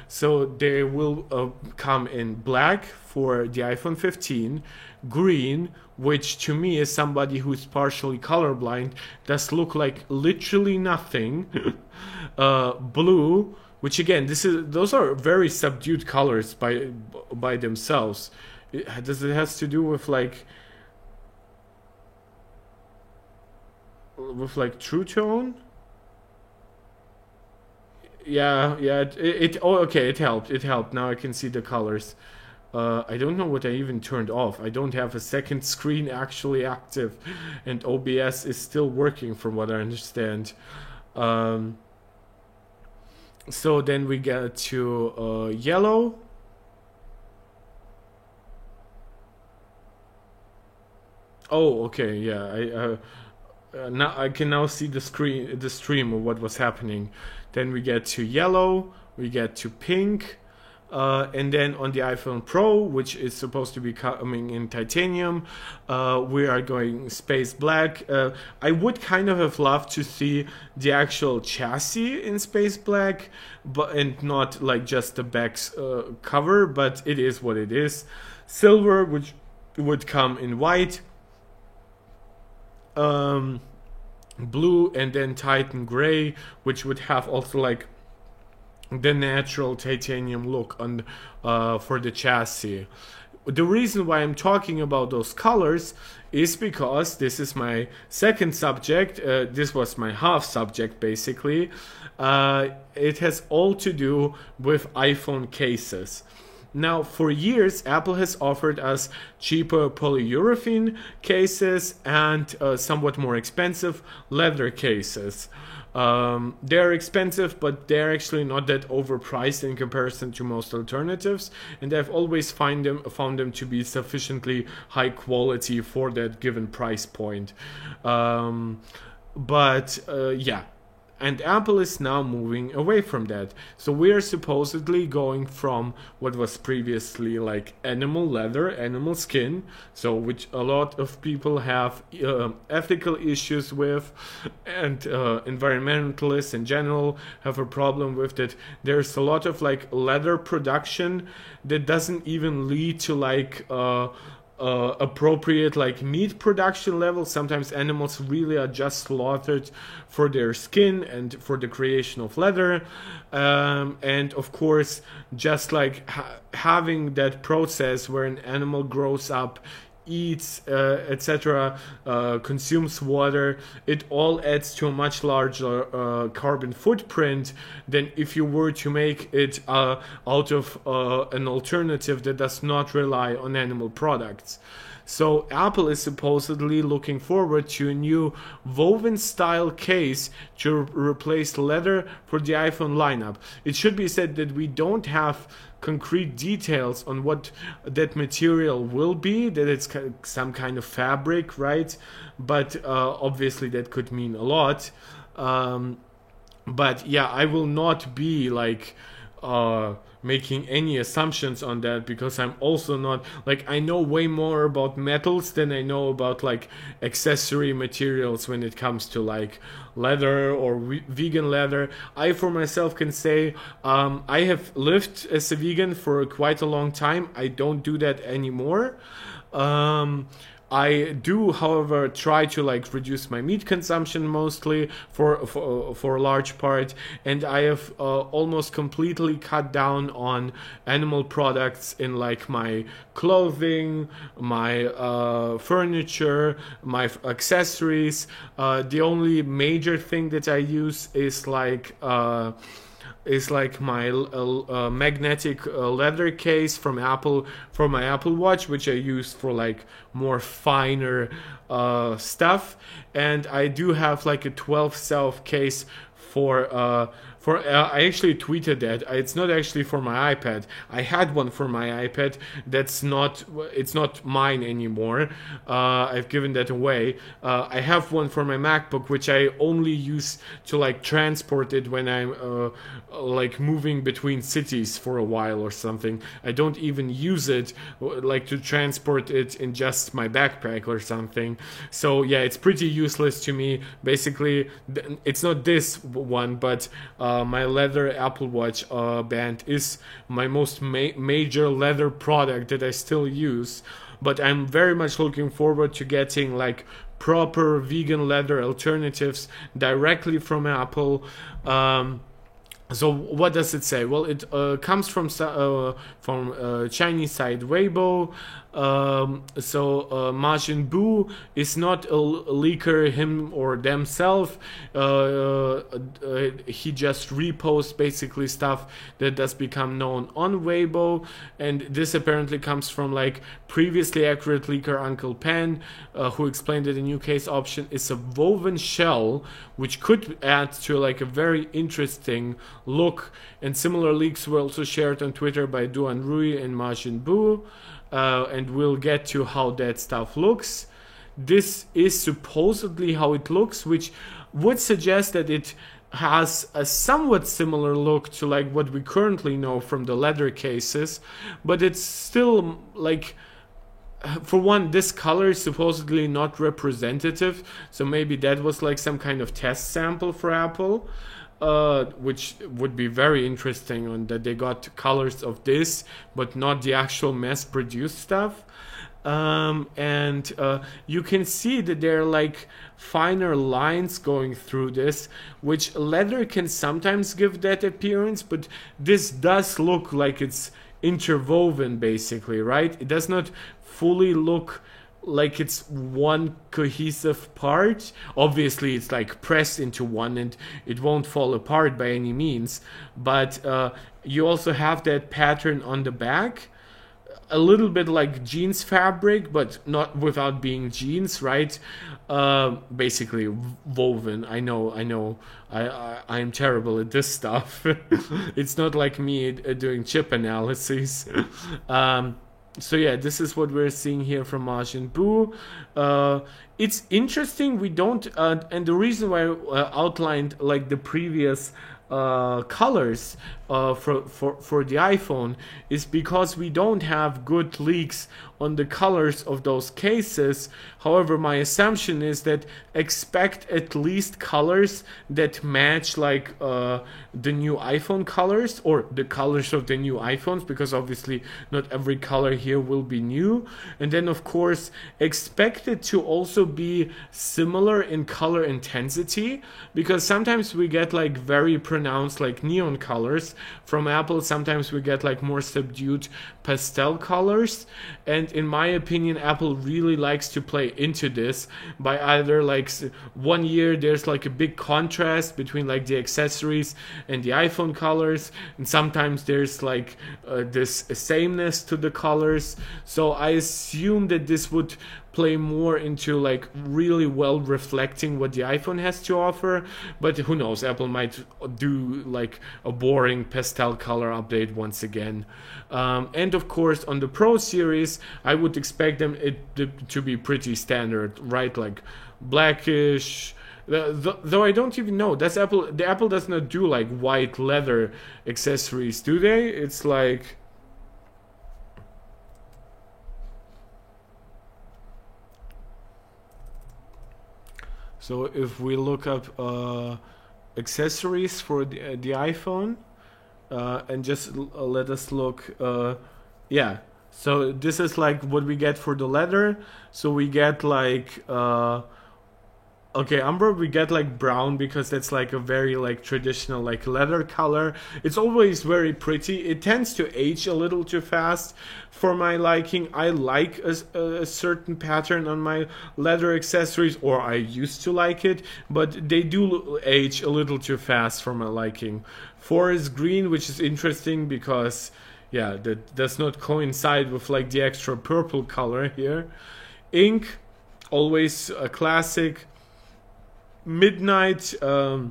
So they will come in black for the iPhone 15, green, which to me, as somebody who's partially colorblind, does look like literally nothing, blue, which again, those are very subdued colors by themselves. Does it has to do with like True Tone? Yeah, oh, okay, it helped. Now I can see the colors. I don't know what I even turned off. I don't have a second screen actually active, and OBS is still working from what I understand. So then we get to yellow. Oh, okay, yeah. Now I can now see the stream of what was happening. Then we get to yellow, we get to pink, and then on the iPhone Pro, which is supposed to be coming in titanium, we are going space black. I would kind of have loved to see the actual chassis in space black, and not like just the back's cover, but it is what it is. Silver, which would come in white. Blue, and then Titan gray, which would have also like the natural titanium look on for the chassis. The reason why I'm talking about those colors is because this is my second subject. This was my half subject basically. It has all to do with iPhone cases. Now, for years, Apple has offered us cheaper polyurethane cases and somewhat more expensive leather cases. They're expensive, but they're actually not that overpriced in comparison to most alternatives, and I've always found them to be sufficiently high quality for that given price point. Yeah. And Apple is now moving away from that. So we are supposedly going from what was previously like animal leather, animal skin, so which a lot of people have ethical issues with, and environmentalists in general have a problem with that. There's a lot of like leather production that doesn't even lead to like appropriate like meat production level. Sometimes animals really are just slaughtered for their skin and for the creation of leather, and of course just like having that process where an animal grows up, eats, etc., consumes water, it all adds to a much larger carbon footprint than if you were to make it out of an alternative that does not rely on animal products. So Apple is supposedly looking forward to a new woven style case to replace leather for the iPhone lineup. It should be said that we don't have concrete details on what that material will be, that it's some kind of fabric, right? But obviously that could mean a lot. But yeah, I will not be like making any assumptions on that, because I'm also not like, I know way more about metals than I know about like accessory materials when it comes to like leather or vegan leather. I for myself can say I have lived as a vegan for quite a long time. I don't do that anymore. I do, however, try to like reduce my meat consumption mostly for a large part, and I have almost completely cut down on animal products in like my clothing, my furniture, my accessories. The only major thing that I use is like my magnetic leather case from Apple for my Apple Watch, which I use for like more finer stuff. And I do have like a 12 self case for I actually tweeted that it's not actually for my iPad. I had one for my iPad it's not mine anymore. I've given that away. I have one for my MacBook, which I only use to like transport it when I'm like moving between cities for a while or something. I don't even use it like to transport it in just my backpack or something. So yeah, it's pretty useless to me. Basically, it's not this one, but my leather Apple Watch band is my most major leather product that I still use. But I'm very much looking forward to getting like proper vegan leather alternatives directly from Apple. So what does it say? Well, it comes from Chinese side Weibo. Majin Buu is not a leaker, him or themselves. He just reposts basically stuff that does become known on Weibo, and this apparently comes from like previously accurate leaker Uncle Pen, who explained that the new case option is a woven shell, which could add to like a very interesting look. And similar leaks were also shared on Twitter by Duan Rui and Majin Buu. And we'll get to how that stuff looks. This is supposedly how it looks, which would suggest that it has a somewhat similar look to like what we currently know from the leather cases, but it's still like, for one, this color is supposedly not representative, so maybe that was like some kind of test sample for Apple. Which would be very interesting, on that they got colors of this but not the actual mass-produced stuff. And you can see that there are like finer lines going through this, which leather can sometimes give that appearance, but this does look like it's interwoven basically, right? It does not fully look like it's one cohesive part. Obviously it's like pressed into one and it won't fall apart by any means, but you also have that pattern on the back, a little bit like jeans fabric, but not without being jeans, right? Basically woven. I know I am terrible at this stuff. It's not like me doing chip analysis. So yeah, this is what we're seeing here from Majin Buu. It's interesting. We don't, and the reason why I outlined like the previous colors for the iPhone is because we don't have good leaks on the colors of those cases. However, my assumption is that expect at least colors that match like the new iPhone colors or the colors of the new iPhones, because obviously not every color here will be new. And then of course expect it to also be similar in color intensity, because sometimes we get like very pronounced like neon colors from Apple, sometimes we get like more subdued pastel colors, and in my opinion Apple really likes to play into this by either like 1 year there's like a big contrast between like the accessories and the iPhone colors, and sometimes there's like this sameness to the colors. So I assume that this would play more into like really well reflecting what the iPhone has to offer, but who knows, Apple might do like a boring pastel color update once again. And of course on the Pro series I would expect them to be pretty standard, right? Like blackish, though I don't even know, does the Apple does not do like white leather accessories, do they? It's like, so if we look up accessories for the iPhone, and just let us look, yeah, so this is like what we get for the leather. So we get like okay, umber, we get like brown because that's like a very like traditional like leather color. It's always very pretty. It tends to age a little too fast for my liking. I like a certain pattern on my leather accessories, or I used to like it, but they do age a little too fast for my liking. Forest green, which is interesting because yeah, that does not coincide with like the extra purple color here. Ink, always a classic. Midnight, though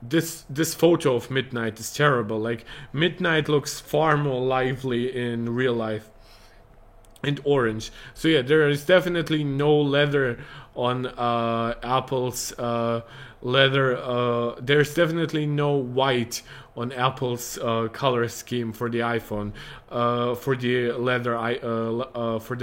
this photo of Midnight is terrible. Like Midnight looks far more lively in real life. And orange. So yeah, there is definitely no leather on Apple's leather. There's definitely no white on Apple's color scheme for the iPhone. For the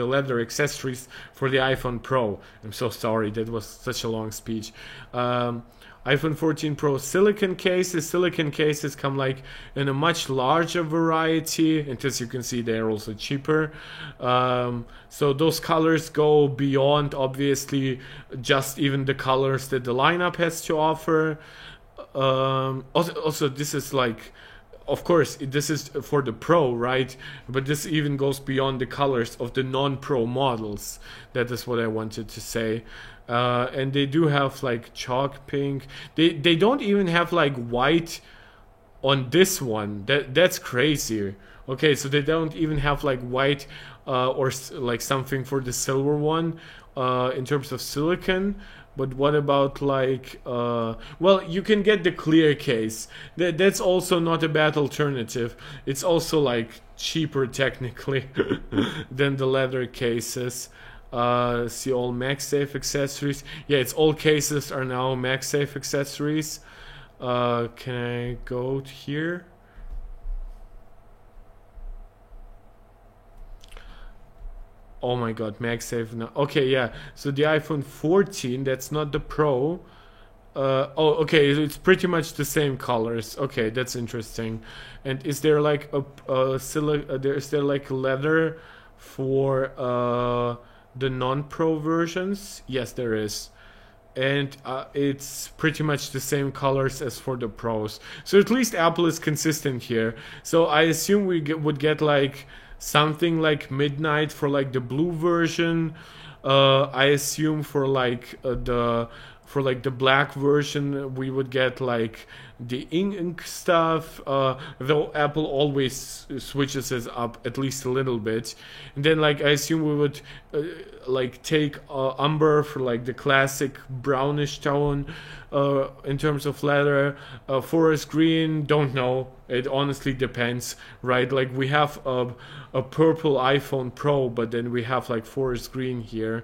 leather accessories for the iPhone Pro. I'm so sorry, that was such a long speech. iPhone 14 Pro silicon cases. Silicon cases come like in a much larger variety, and as you can see they're also cheaper. So those colors go beyond obviously just even the colors that the lineup has to offer. Also this is like, of course this is for the Pro, right? But this even goes beyond the colors of the non-Pro models. That is what I wanted to say. And they do have like chalk pink. They don't even have like white on this one. That's crazy. Okay, so they don't even have like white or like something for the silver one in terms of silicon. But what about like well, you can get the clear case. That's also not a bad alternative. It's also like cheaper technically than the leather cases. See all MagSafe accessories. Yeah, it's all cases are now MagSafe accessories. Can I go here? Oh my god, MagSafe now. Okay, yeah. So the iPhone 14, that's not the Pro. Oh, okay. It's pretty much the same colors. Okay, that's interesting. And is there like is there like leather for the non-Pro versions? Yes, there is. And it's pretty much the same colors as for the Pros. So at least Apple is consistent here. So I assume we would get like something like Midnight for like the blue version. I assume for like the black version we would get like the ink stuff, though Apple always switches it up at least a little bit. And then like I assume we would like take umber for like the classic brownish tone in terms of leather. Forest green, don't know, it honestly depends, right? Like we have a purple iPhone Pro, but then we have like forest green here.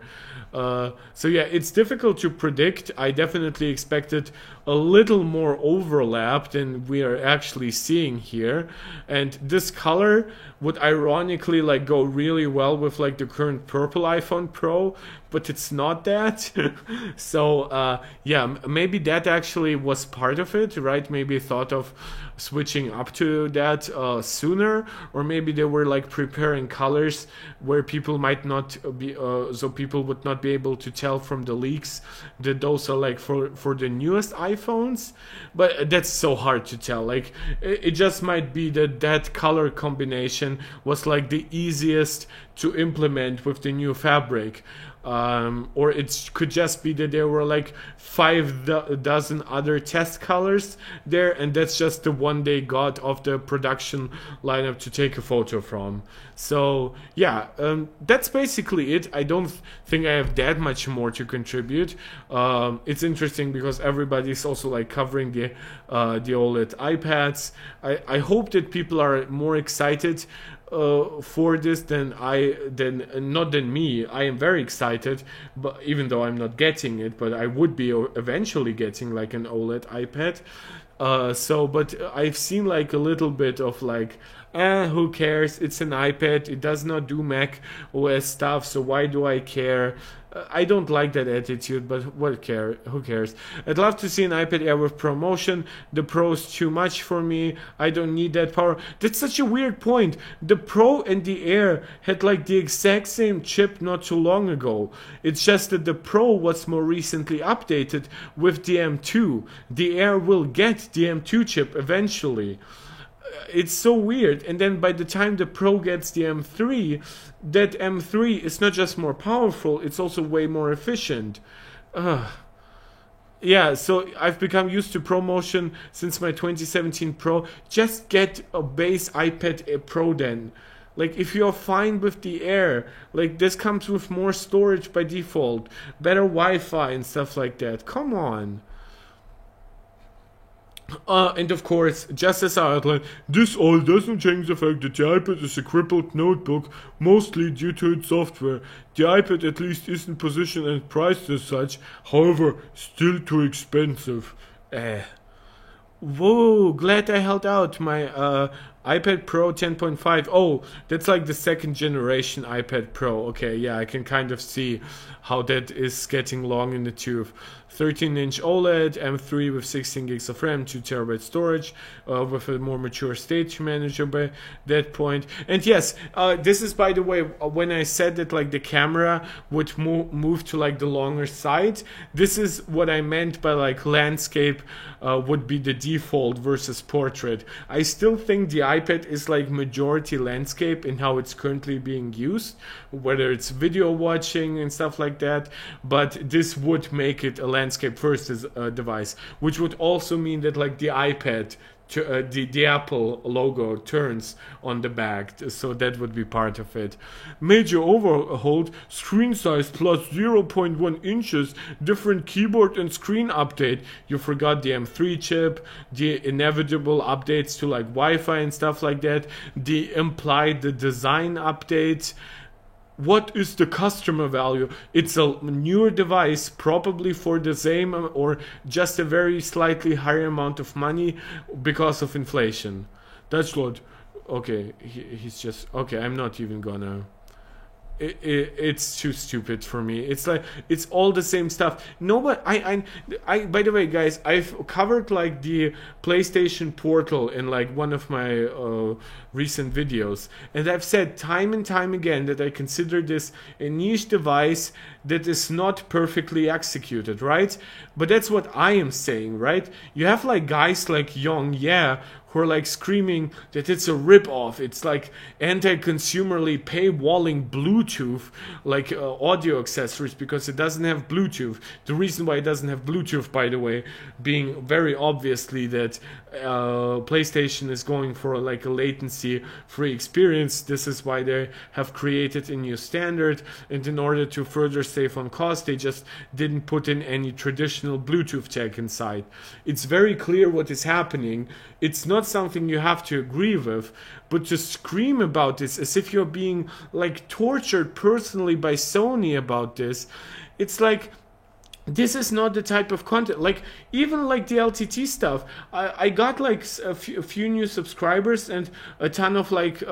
So yeah, it's difficult to predict. I definitely expected a little more overlap than we are actually seeing here, and this color would ironically like go really well with like the current purple iPhone Pro, but it's not that. So yeah, maybe that actually was part of it, right? Maybe thought of switching up to that sooner, or maybe they were like preparing colors where people might not be so people would not be able to tell from the leaks that those are like for the newest iPhones. But that's so hard to tell. Like it just might be that that color combination was like the easiest to implement with the new fabric. Or it could just be that there were like 5 dozen other test colors there, and that's just the one they got off the production lineup to take a photo from. So yeah, that's basically it. I don't think I have that much more to contribute. It's interesting because everybody's also like covering the OLED iPads. I hope that people are more excited for this than me. I am very excited, but even though I'm not getting it, but I would be eventually getting like an OLED iPad. But I've seen like a little bit of like, who cares? It's an iPad. It does not do Mac OS stuff, so why do I care? I don't like that attitude, but who cares? I'd love to see an iPad Air with ProMotion. The Pro's too much for me. I don't need that power. That's such a weird point. The Pro and the Air had like the exact same chip not too long ago. It's just that the Pro was more recently updated with the M2. The Air will get the M2 chip eventually. It's so weird. And then by the time the Pro gets the M3, that M3 is not just more powerful, it's also way more efficient. Yeah, so I've become used to ProMotion since my 2017 Pro. Just get a base iPad Pro then. Like, if you're fine with the Air, like, this comes with more storage by default, better Wi-Fi and stuff like that. Come on. And of course, just as I outlined, this all doesn't change the fact that the iPad is a crippled notebook, mostly due to its software. The iPad at least isn't positioned and priced as such, however, still too expensive. Whoa, glad I held out my iPad Pro 10.5. Oh, that's like the second generation iPad Pro. Okay, yeah, I can kind of see how that is getting long in the tooth. 13-inch OLED, M3 with 16 gigs of RAM, 2 terabyte storage, with a more mature stage manager by that point. And yes, this is, by the way, when I said that like the camera would move to like the longer side, this is what I meant by like landscape would be the default versus portrait. I still think the iPad is like majority landscape in how it's currently being used, whether it's video watching and stuff like that, but this would make it a landscape first device, which would also mean that like the iPad the Apple logo turns on the back, so that would be part of it. Major overhaul, screen size plus 0.1 inches, different keyboard and screen update. You forgot the M3 chip, the inevitable updates to like Wi-Fi and stuff like that, the design updates. What is the customer value? It's a newer device, probably for the same or just a very slightly higher amount of money because of inflation. Dutchlord, okay, he's just, okay, I'm not even gonna... It's too stupid for me. It's like it's all the same stuff. Nobody. I. By the way, guys, I've covered like the PlayStation Portal in like one of my recent videos, and I've said time and time again that I consider this a niche device that is not perfectly executed, right? But that's what I am saying, right? You have like guys like Young, yeah, who are like screaming that it's a rip-off. It's like anti-consumerly paywalling Bluetooth, like audio accessories, because it doesn't have Bluetooth. The reason why it doesn't have Bluetooth, by the way, being very obviously that PlayStation is going for like a latency-free experience. This is why they have created a new standard, and in order to further save on cost, they just didn't put in any traditional Bluetooth tech inside. It's very clear what is happening. It's not something you have to agree with, but to scream about this as if you're being like tortured personally by Sony about this, it's like, this is not the type of content. Like, even like the LTT stuff, I got like a few new subscribers and a ton of like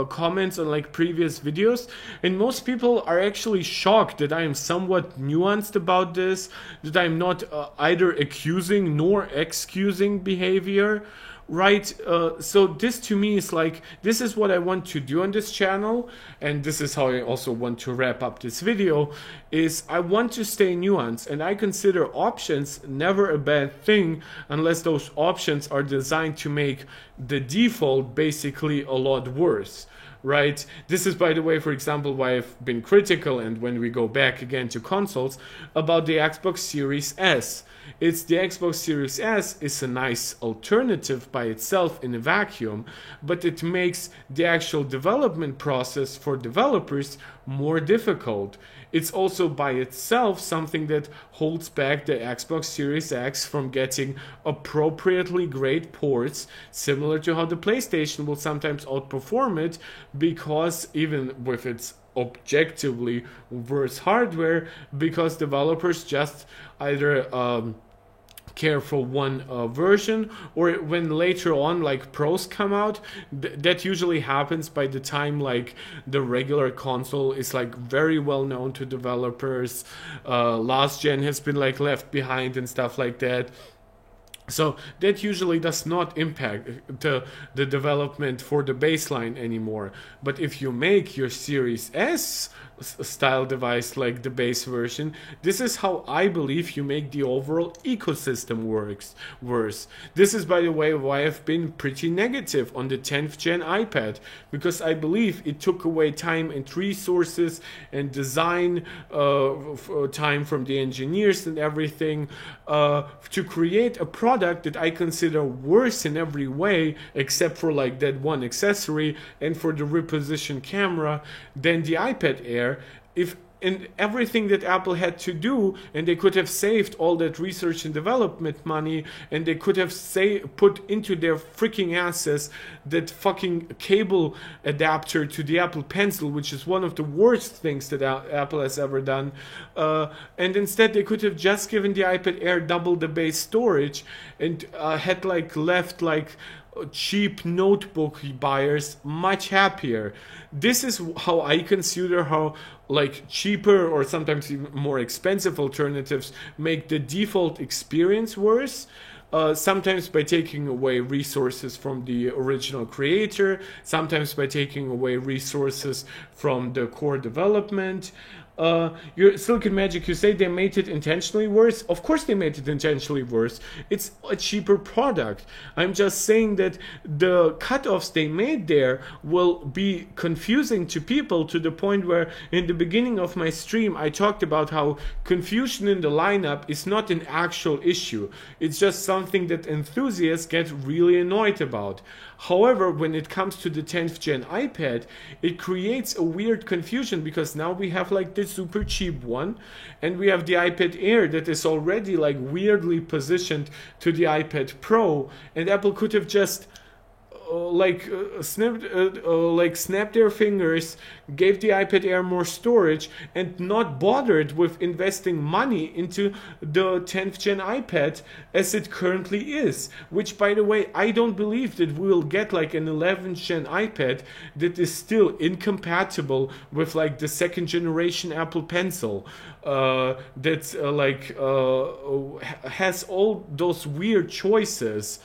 comments on like previous videos, and most people are actually shocked that I am somewhat nuanced about this, that I'm not either accusing nor excusing behavior. Right, so this to me is like, this is what I want to do on this channel, and this is how I also want to wrap up this video, is I want to stay nuanced, and I consider options never a bad thing unless those options are designed to make the default basically a lot worse. Right, this is, by the way, for example, why I've been critical, and when we go back again to consoles, about the Xbox Series S. It's the Xbox Series S is a nice alternative by itself in a vacuum, but it makes the actual development process for developers more difficult. It's also by itself something that holds back the Xbox Series X from getting appropriately great ports, similar to how the PlayStation will sometimes outperform it, because even with its objectively worse hardware, because developers just either care for one version, or when later on like pros come out, that usually happens by the time like the regular console is like very well known to developers. Last gen has been like left behind and stuff like that. So that usually does not impact the development for the baseline anymore. But if you make your Series S style device like the base version, this is how I believe you make the overall ecosystem worse. This is, by the way, why I've been pretty negative on the 10th gen iPad, because I believe it took away time and resources and design time from the engineers and everything to create a product that I consider worse in every way, except for like that one accessory and for the repositioned camera, than the iPad Air. If and everything that Apple had to do, and they could have saved all that research and development money, and they could have put into their freaking asses that fucking cable adapter to the Apple Pencil, which is one of the worst things that Apple has ever done, and instead they could have just given the iPad Air double the base storage and had like left like cheap notebook buyers much happier. This is how I consider how like cheaper or sometimes even more expensive alternatives make the default experience worse. Sometimes by taking away resources from the original creator, sometimes by taking away resources from the core development. Your Silicon Magic, you say they made it intentionally worse. Of course they made it intentionally worse. It's a cheaper product. I'm just saying that the cutoffs they made there will be confusing to people, to the point where in the beginning of my stream I talked about how confusion in the lineup is not an actual issue. It's just something that enthusiasts get really annoyed about. However, when it comes to the 10th gen iPad, it creates a weird confusion, because now we have like the super cheap one, and we have the iPad Air that is already like weirdly positioned to the iPad Pro, and Apple could have just snapped their fingers, gave the iPad Air more storage, and not bothered with investing money into the 10th gen iPad as it currently is. Which, by the way, I don't believe that we will get like an 11th gen iPad that is still incompatible with like the second generation Apple Pencil. That's has all those weird choices.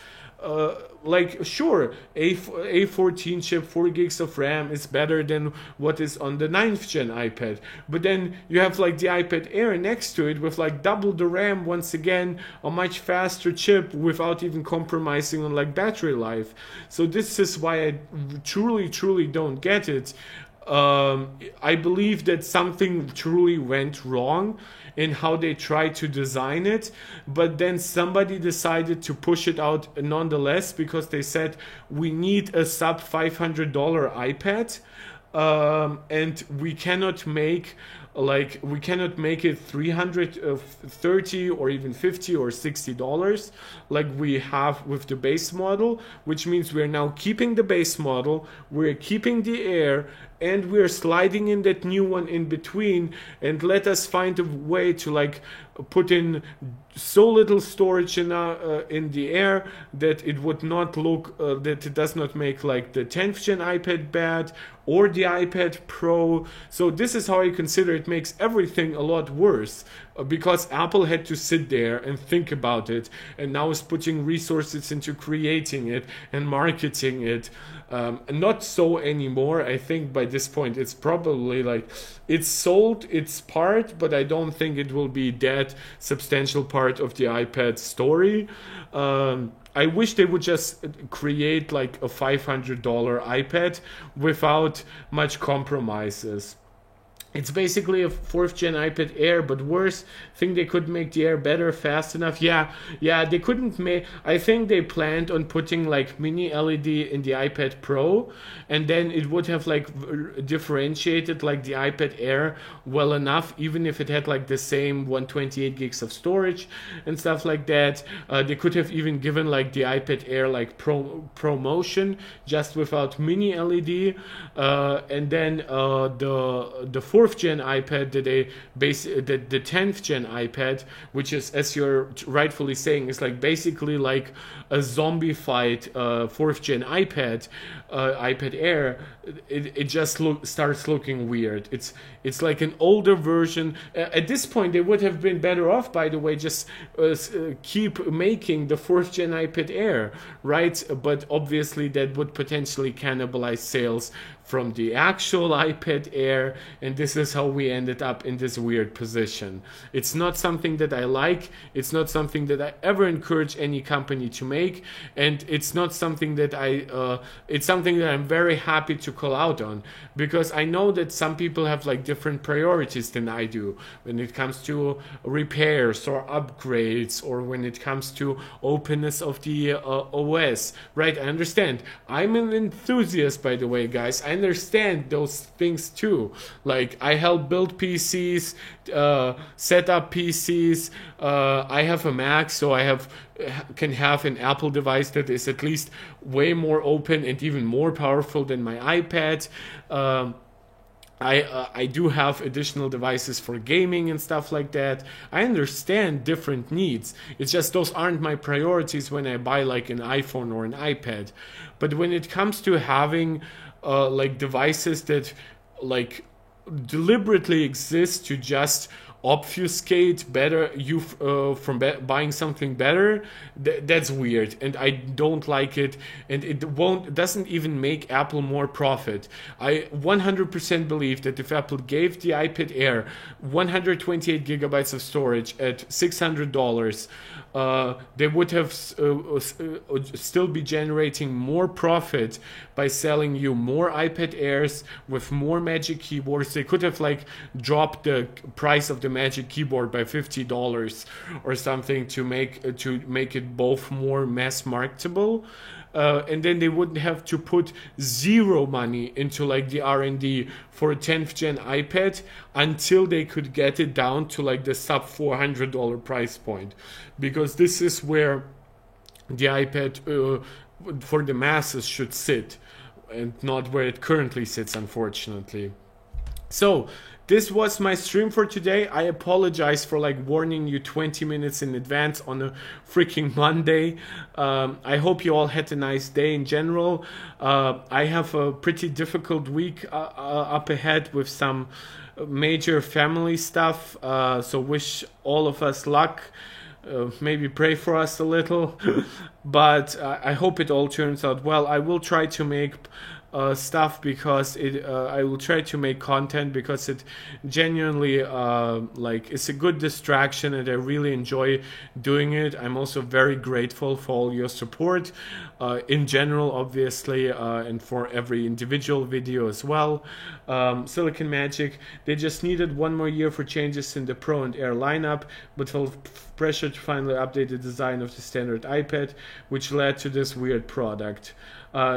like sure, A14 chip, 4 gigs of RAM is better than what is on the 9th gen iPad, but then you have like the iPad Air next to it with like double the RAM, once again a much faster chip without even compromising on like battery life. So this is why I truly don't get it. I believe that something truly went wrong in how they tried to design it, but then somebody decided to push it out nonetheless because they said we need a sub $500 iPad, and we cannot make it 330 or even 50 or $60 like we have with the base model, which means we're now keeping the base model, we're keeping the Air, and we're sliding in that new one in between, and let us find a way to like put in so little storage in the Air that it would not look that it does not make like the 10th gen iPad bad or the iPad Pro. So this is how I consider it makes everything a lot worse, because Apple had to sit there and think about it, and now is putting resources into creating it and marketing it. Not so anymore. I think by this point it's probably like it's sold its part, but I don't think it will be that substantial part of the iPad story. I wish they would just create like a $500 iPad without much compromises. It's basically a 4th gen iPad Air, but worse. Think they could make the Air better fast enough? Yeah, they couldn't make. I think they planned on putting like mini LED in the iPad Pro, and then it would have like differentiated like the iPad Air well enough, even if it had like the same 128 gigs of storage and stuff like that. They could have even given like the iPad Air like promotion just without mini LED, and then the 4th gen iPad that the 10th gen iPad, which is, as you're rightfully saying, is like basically like a zombified 4th gen iPad Air. It just starts looking weird. It's like an older version. At this point, they would have been better off, by the way, just keep making the 4th gen iPad Air, right? But obviously that would potentially cannibalize sales from the actual iPad Air, and this is how we ended up in this weird position. It's not something that I like, it's not something that I ever encourage any company to make, and it's not something that it's something that I'm very happy to call out on, because I know that some people have like different priorities than I do when it comes to repairs or upgrades, or when it comes to openness of the OS, right? I understand. I'm an enthusiast, by the way, guys. I understand those things too. Like, I help build PCs, set up PCs. I have a Mac, so I can have an Apple device that is at least way more open and even more powerful than my iPad. I do have additional devices for gaming and stuff like that. I understand different needs. It's just those aren't my priorities when I buy like an iPhone or an iPad. But when it comes to having like devices that like deliberately exist to just obfuscate better you from buying something better, that's weird, and I don't like it, and it doesn't even make Apple more profit. I 100% believe that if Apple gave the iPad Air 128 gigabytes of storage at $600, they would have still be generating more profit by selling you more iPad Airs with more Magic Keyboards. They could have like dropped the price of the Magic Keyboard by $50 or something to make it both more mass marketable, and then they wouldn't have to put zero money into like the R&D for a 10th gen iPad until they could get it down to like the sub $400 price point, because this is where the iPad for the masses should sit, and not where it currently sits, unfortunately. So this was my stream for today. I apologize for like warning you 20 minutes in advance on a freaking Monday. I hope you all had a nice day in general. I have a pretty difficult week up ahead with some major family stuff. So wish all of us luck. maybe pray for us a little. But I hope it all turns out well. I will try to make stuff because I will try to make content because it genuinely like it's a good distraction and I really enjoy doing it. I'm also very grateful for all your support in general, obviously, and for every individual video as well. Silicon Magic, they just needed one more year for changes in the Pro and Air lineup, but felt pressure to finally update the design of the standard iPad, which led to this weird product.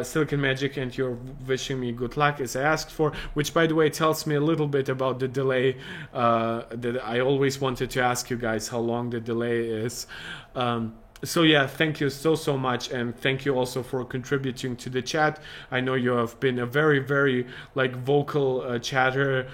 Silicon Magic, and you're wishing me good luck as I asked for, which by the way tells me a little bit about the delay that I always wanted to ask you guys how long the delay is. So yeah, thank you so much, and thank you also for contributing to the chat. I know you have been a very like vocal chatter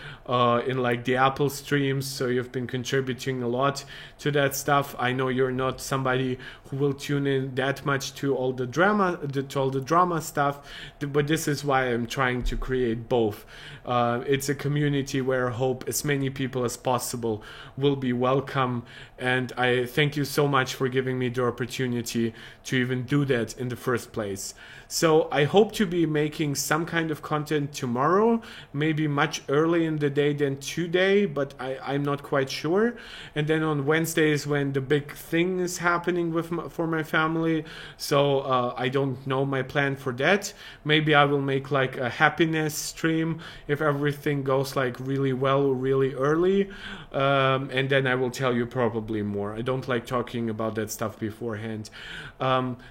in like the Apple streams, so you've been contributing a lot to that stuff. I know you're not somebody who will tune in that much to all the drama stuff, but this is why I'm trying to create both. It's a community where I hope as many people as possible will be welcome, and I thank you so much for giving me the opportunity to even do that in the first place. So I hope to be making some kind of content tomorrow, maybe much early in the day than today, but I'm not quite sure. And then on Wednesdays when the big thing is happening for my family, so I don't know my plan for that. Maybe I will make like a happiness stream if everything goes like really well really early, and then I will tell you probably more. I don't like talking about that stuff beforehand.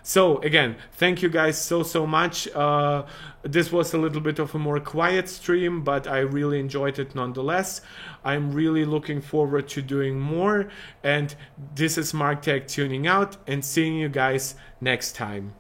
So again, thank you guys so much. This was a little bit of a more quiet stream, but I really enjoyed it nonetheless. I'm really looking forward to doing more, and this is MarkTech tuning out and seeing you guys next time.